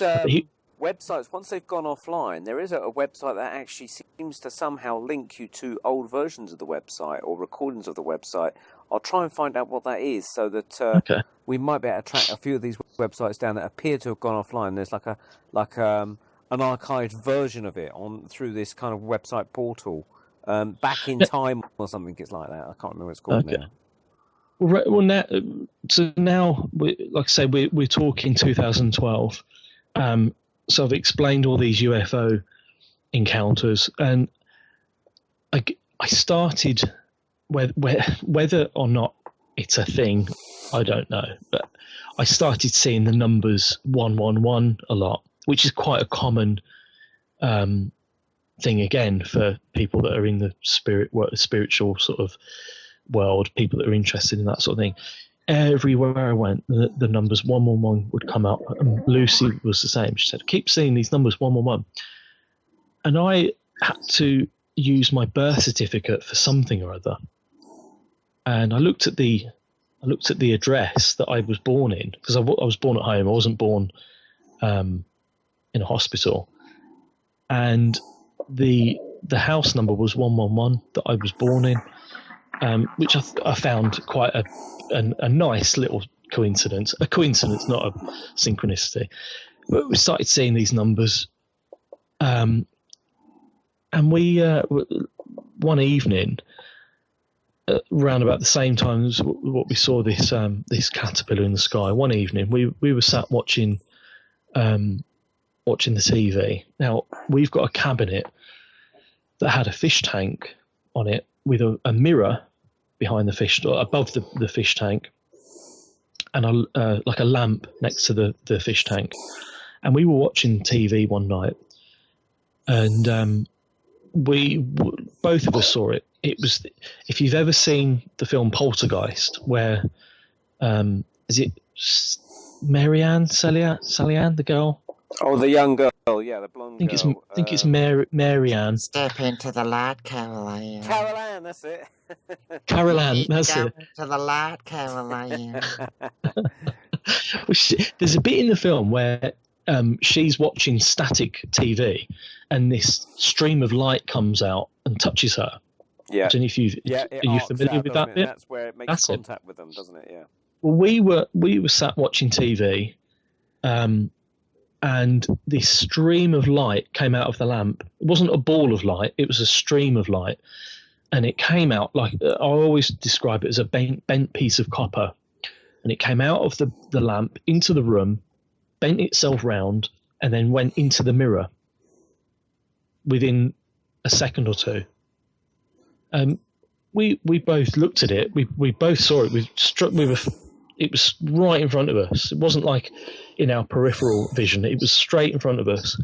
websites, once they've gone offline, there is a website that actually seems to somehow link you to old versions of the website or recordings of the website. I'll try and find out what that is so that we might be able to track a few of these websites down that appear to have gone offline. There's like an archived version of it through this kind of website portal, back in time or something. It's like that. I can't remember what it's called now. Well, now, like I say, we're talking 2012. So I've explained all these UFO encounters, and I started, whether or not it's a thing, I don't know, but I started seeing the numbers 111 a lot, which is quite a common thing again for people that are in the spiritual sort of world, people that are interested in that sort of thing. Everywhere I went, the numbers 111 would come up, and Lucy was the same. She said, "Keep seeing these numbers 111," and I had to use my birth certificate for something or other. And I looked at the address that I was born in, because I was born at home. I wasn't born in a hospital, and the house number was 111 that I was born in, which I found quite a nice little coincidence. A coincidence, not a synchronicity. But we started seeing these numbers, and we one evening, around about the same time as what we saw this caterpillar in the sky. One evening, we were sat watching the TV. Now, we've got a cabinet that had a fish tank on it with a mirror behind the fish, above the fish tank, and like a lamp next to the fish tank. And we were watching TV one night, and both of us saw it. It was, if you've ever seen the film Poltergeist, where is it Marianne Salian, the girl? Oh, the young girl, yeah, the blonde I think it's Marianne. Step into the light, Caroline. Caroline, that's it. Caroline, that's it. To the light, Caroline. There's a bit in the film where she's watching static TV, and this stream of light comes out and touches her. Yeah. I don't know if are you familiar with that bit? That's where it makes contact with them, doesn't it? Yeah. Well, we were sat watching TV, and this stream of light came out of the lamp. It wasn't a ball of light; it was a stream of light, and it came out like, I always describe it as a bent piece of copper, and it came out of the lamp into the room, bent itself round, and then went into the mirror within a second or two. We both looked at it. We both saw it. It was right in front of us. It wasn't like in our peripheral vision. It was straight in front of us.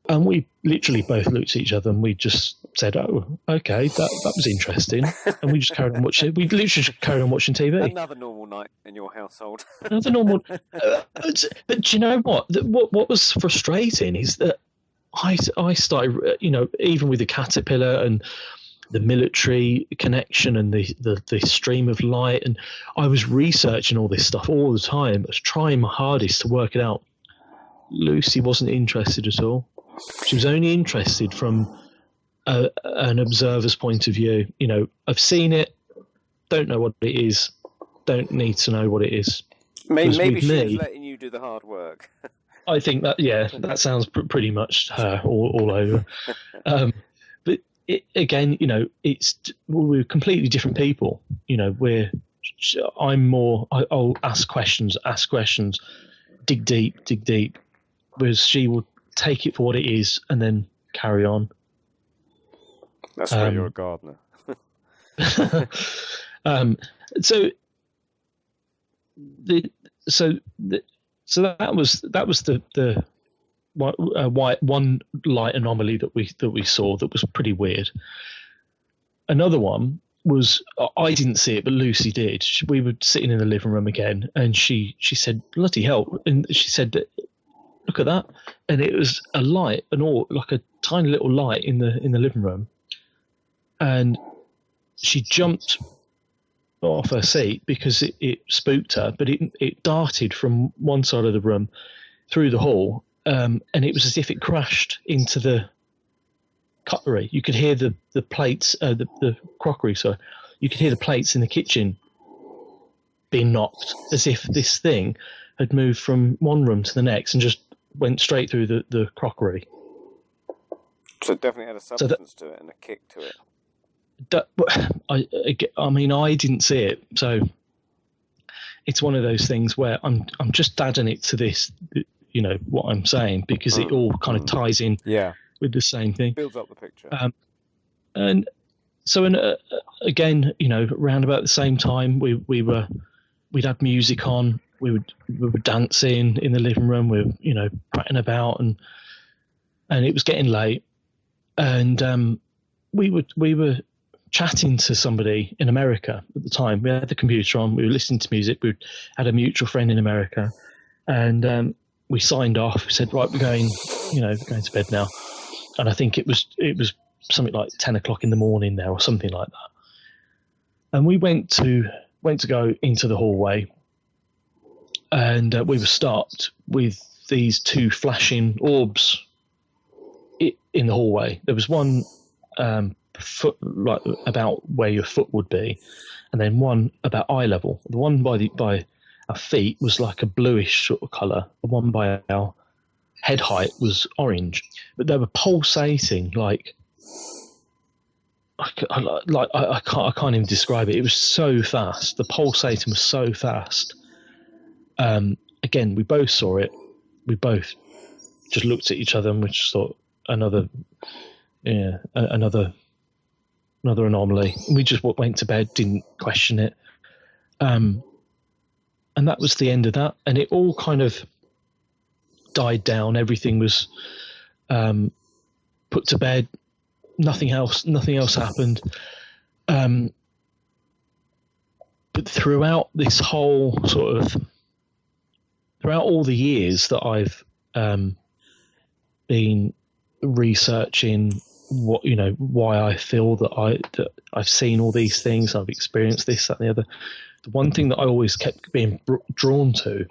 And we literally both looked at each other and we just said, "Oh, okay, that was interesting." And we just carried on watching. We literally just carried on watching TV. Another normal night in your household. Another normal. But do you know what? What was frustrating is that I started, even with the caterpillar and the military connection and the stream of light, and I was researching all this stuff all the time. I was trying my hardest to work it out. Lucy wasn't interested at all. She was only interested from an observer's point of view. I've seen it, don't know what it is, don't need to know what it is. Maybe she was letting you do the hard work. I think that sounds pretty much her all over. But again, we're completely different people. I'll ask questions, dig deep, whereas she will take it for what it is and then carry on. That's why you're a gardener. So that was the one light anomaly that we saw that was pretty weird. Another one was, I didn't see it, but Lucy did. We were sitting in the living room again, and she said, "Bloody hell!" And she said, "Look at that!" And it was a light, like a tiny little light in the living room. And she jumped off her seat because it spooked her, but it darted from one side of the room through the hall, and it was as if it crashed into the cutlery. You could hear the plates, the crockery. So you could hear the plates in the kitchen being knocked, as if this thing had moved from one room to the next and just went straight through the crockery. So it definitely had a substance to it and a kick to it. I mean, I didn't see it, so it's one of those things where I'm just adding it to this, what I'm saying, because it all kind of ties in with the same thing. Builds up the picture. And so, again, around about the same time, we'd had music on. We were dancing in the living room. We were, prattling about, and it was getting late, and we were chatting to somebody in America at the time. We had the computer on. We were listening to music. We had a mutual friend in America, and we signed off. We said, "Right, we're going to bed now." And I think it was something like 10 o'clock in the morning there, or something like that. And we went to go into the hallway, and we were stopped with these two flashing orbs in the hallway. There was one foot, like about where your foot would be, and then one about eye level. The one by our feet was like a bluish sort of colour. The one by our head height was orange, but they were pulsating like I can't even describe it. It was so fast. The pulsating was so fast. Again, we both saw it. We both just looked at each other and we just thought another anomaly. We just went to bed, didn't question it. And that was the end of that. And it all kind of died down. Everything was put to bed. Nothing else happened. But throughout this whole throughout all the years that I've been researching why I feel that I've seen all these things, I've experienced this, that, and the other. The one thing that I always kept being drawn to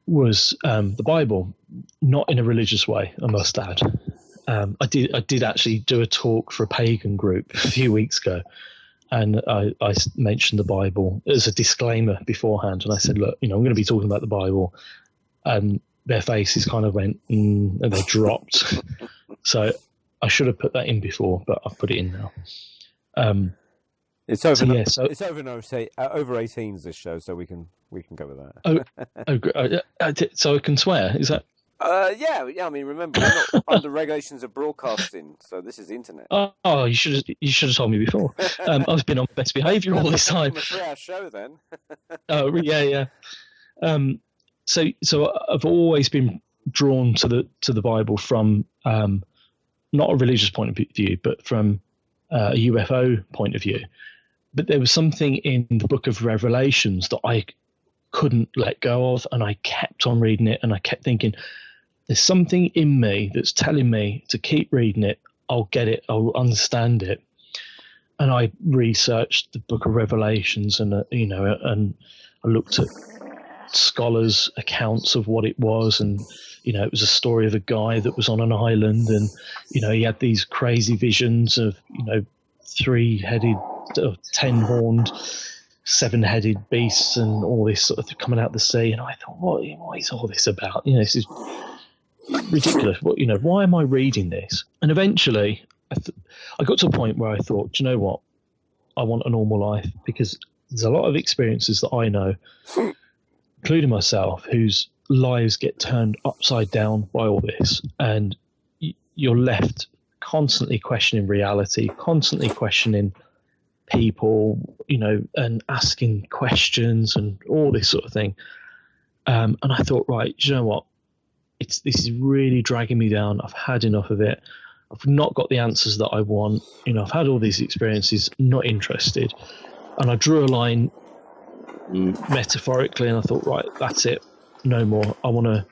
was the Bible, not in a religious way, I must add. I did actually do a talk for a pagan group a few weeks ago, and I mentioned the Bible as a disclaimer beforehand, and I said, look, I'm going to be talking about the Bible, and their faces kind of went, and they dropped. So I should have put that in before, but I've put it in now. It's over. It's over 18s this show, so we can go with that. So I can swear. Is that? Yeah. I mean, remember, we're not under regulations of broadcasting, so this is the internet. Oh, you should have told me before. I've been on best behaviour all this time. It's a 3-hour show, then. Oh yeah. So I've always been drawn to the Bible from not a religious point of view, but from a UFO point of view. But there was something in the book of Revelations that I couldn't let go of, and I kept on reading it, and I kept thinking, there's something in me that's telling me to keep reading it. I'll get it. I'll understand it. And I researched the book of Revelations, and and I looked at scholars' accounts of what it was, and it was a story of a guy that was on an island, and he had these crazy visions of 3-headed, 10-horned, 7-headed beasts and all this sort of coming out of the sea. And I thought, what is all this about? This is ridiculous. Why am I reading this? And eventually I got to a point where I thought, do you know what? I want a normal life, because there's a lot of experiences that I know, including myself, whose lives get turned upside down by all this. And you're left constantly questioning reality, constantly questioning people, and asking questions and all this sort of thing. And I thought, right, do you know what? This is really dragging me down. I've had enough of it. I've not got the answers that I want. I've had all these experiences, not interested. And I drew a line metaphorically, and I thought, right, that's it. No more. I want to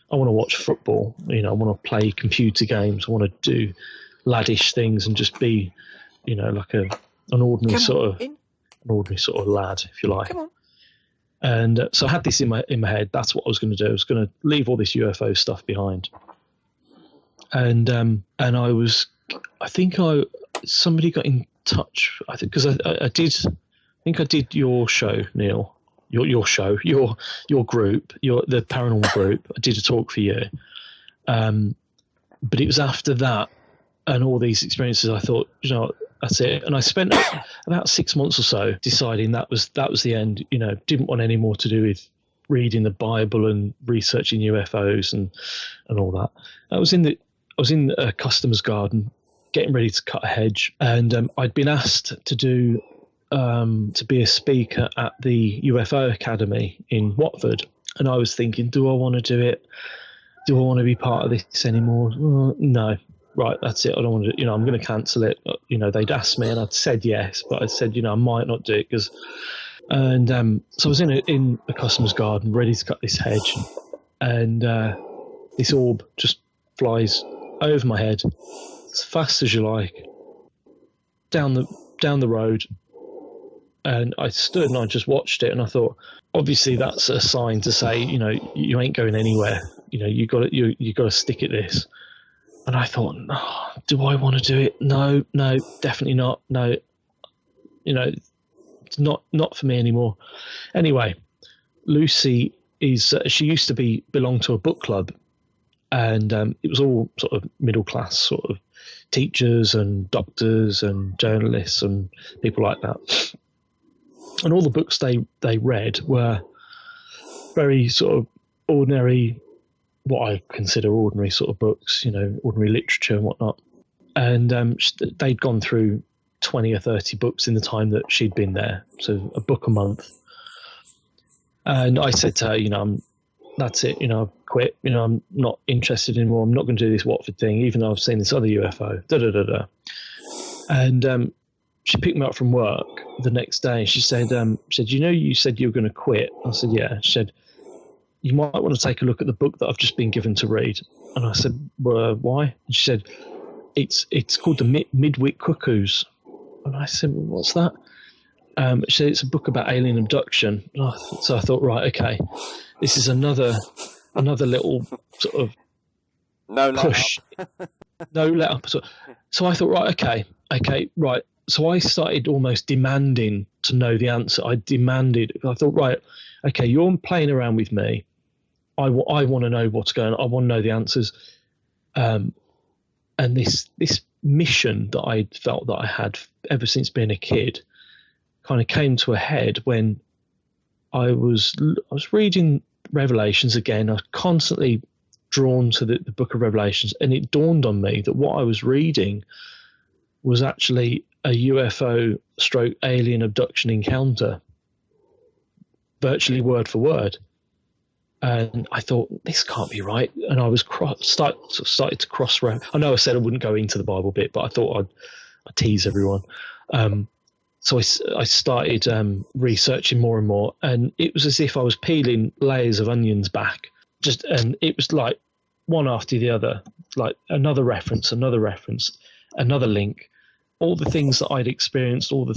watch football. I want to play computer games. I want to do laddish things and just be, like an ordinary sort of lad, if you like. Come on. And so I had this in my head. That's what I was going to do. I was going to leave all this UFO stuff behind. And somebody got in touch. I think because I did your show, Neil. Your show, your group, the paranormal group. I did a talk for you, but it was after that and all these experiences. I thought, that's it. And I spent about 6 months or so deciding that was the end. Didn't want any more to do with reading the Bible and researching UFOs and all that. I was in a customer's garden, getting ready to cut a hedge, and I'd been asked to be a speaker at the UFO Academy in Watford. And I was thinking, do I want to do it? Do I want to be part of this anymore? No. Right, that's it. I don't want to, I'm going to cancel it. They'd asked me and I'd said yes, but I said, I might not do it so I was in a customer's garden ready to cut this hedge, and this orb just flies over my head as fast as you like down the road. And I stood and I just watched it, and I thought, obviously that's a sign to say, you ain't going anywhere. You got to stick at this. And I thought, oh, do I want to do it? No, definitely not. No, it's not for me anymore. Anyway, Lucy she used to belong to a book club, and it was all sort of middle class sort of teachers and doctors and journalists and people like that. And all the books they read were very sort of ordinary, what I consider ordinary sort of books, ordinary literature and whatnot. And they'd gone through 20 or 30 books in the time that she'd been there, so a book a month. And I said to her, that's it, I've quit, I'm not interested anymore. I'm not going to do this Watford thing, even though I've seen this other UFO. And she picked me up from work the next day. And she said, you said you were going to quit. I said, yeah. She said, you might want to take a look at the book that I've just been given to read. And I said, well, why? And she said, it's called The Midwick Cuckoos. And I said, well, what's that? She said, it's a book about alien abduction. So I thought, right, okay, this is another little sort of push. No let up. So I thought, right, okay, right. So I started almost demanding to know the answer. I thought, right, okay, you're playing around with me. I want to know what's going on. I want to know the answers. And this mission that I felt that I had ever since being a kid kind of came to a head when I was reading Revelations again. I was constantly drawn to the book of Revelations, and it dawned on me that what I was reading was actually a UFO stroke alien abduction encounter, virtually word for word. And I thought, this can't be right. And I was started to cross. I know I said I wouldn't go into the Bible bit, but I thought I'd tease everyone. So I started researching more and more, and it was as if I was peeling layers of onions back. And it was like one after the other, like another reference, another link. All the things that I'd experienced, all the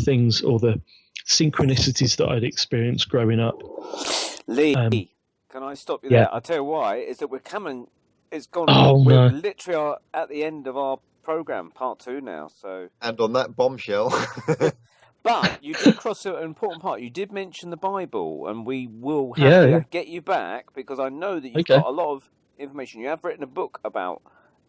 synchronicities that I'd experienced growing up. Lee, can I stop you there? I'll tell you why. Is that we're coming. It's gone. We're literally are at the end of our program, part 2 now. So. And on that bombshell. But you did cross an important part. You did mention the Bible, and we will have to get you back because I know that you've got a lot of information. You have written a book about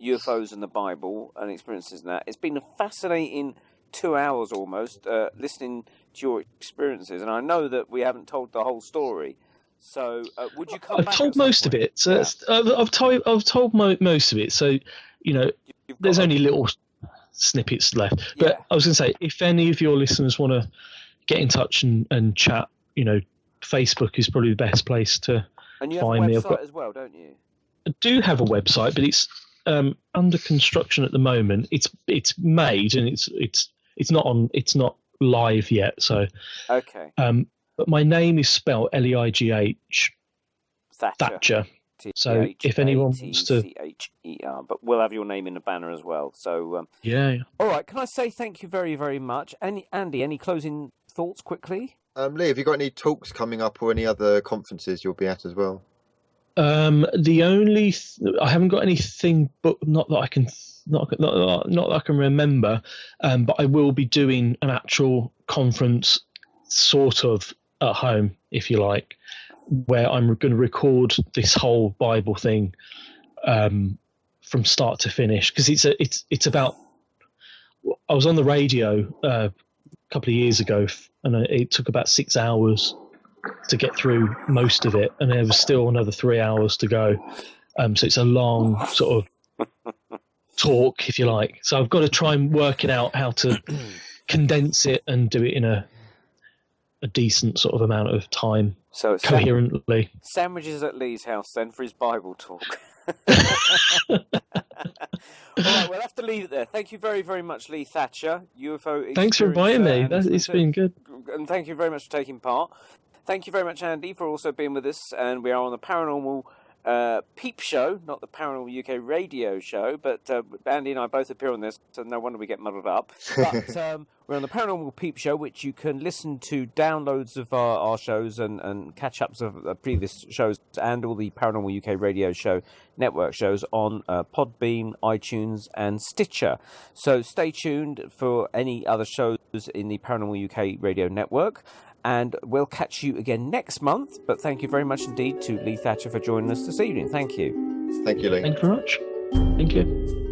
UFOs and the Bible and experiences in that. It's been a fascinating 2 hours almost listening to your experiences, and I know that we haven't told the whole story. So would you come back? I've told most of it. So I've told most of it. So there's only little snippets left. But I was going to say, if any of your listeners want to get in touch and chat, Facebook is probably the best place to find me. And you have a website as well, don't you? I do have a website, but it's under construction at the moment. It's made and it's not live yet. So okay. But my name is spelled Leigh Thatcher. So if anyone wants to, Thatcher, but we'll have your name in the banner as well. So yeah. All right. Can I say thank you very, very much? Andy, any closing thoughts quickly? Lee, have you got any talks coming up or any other conferences you'll be at as well? The only I haven't got anything, but not that I can not that I can remember. But I will be doing an actual conference, sort of at home, if you like, where I'm going to record this whole Bible thing from start to finish, because it's about. I was on the radio a couple of years ago, and it took about 6 hours to get through most of it, and there was still another 3 hours to go. So it's a long sort of talk, if you like. So I've got to try and work it out how to condense it and do it in a decent sort of amount of time, so it's coherently. Sandwiches at Lee's house then for his Bible talk. All right, we'll have to leave it there. Thank you very, very much, Leigh Thatcher, UFO. Thanks for inviting me. It's been good. And thank you very much for taking part. Thank you very much, Andy, for also being with us. And we are on the Paranormal Peep show, not the Paranormal UK radio show, but Andy and I both appear on this, so no wonder we get muddled up. But we're on the Paranormal Peep show, which you can listen to downloads of our shows and catch-ups of previous shows and all the Paranormal UK radio show network shows on Podbean, iTunes and Stitcher. So stay tuned for any other shows in the Paranormal UK radio network. And we'll catch you again next month. But thank you very much indeed to Leigh Thatcher for joining us this evening. Thank you. Thank you, Lee. Thank you very much. Thank you.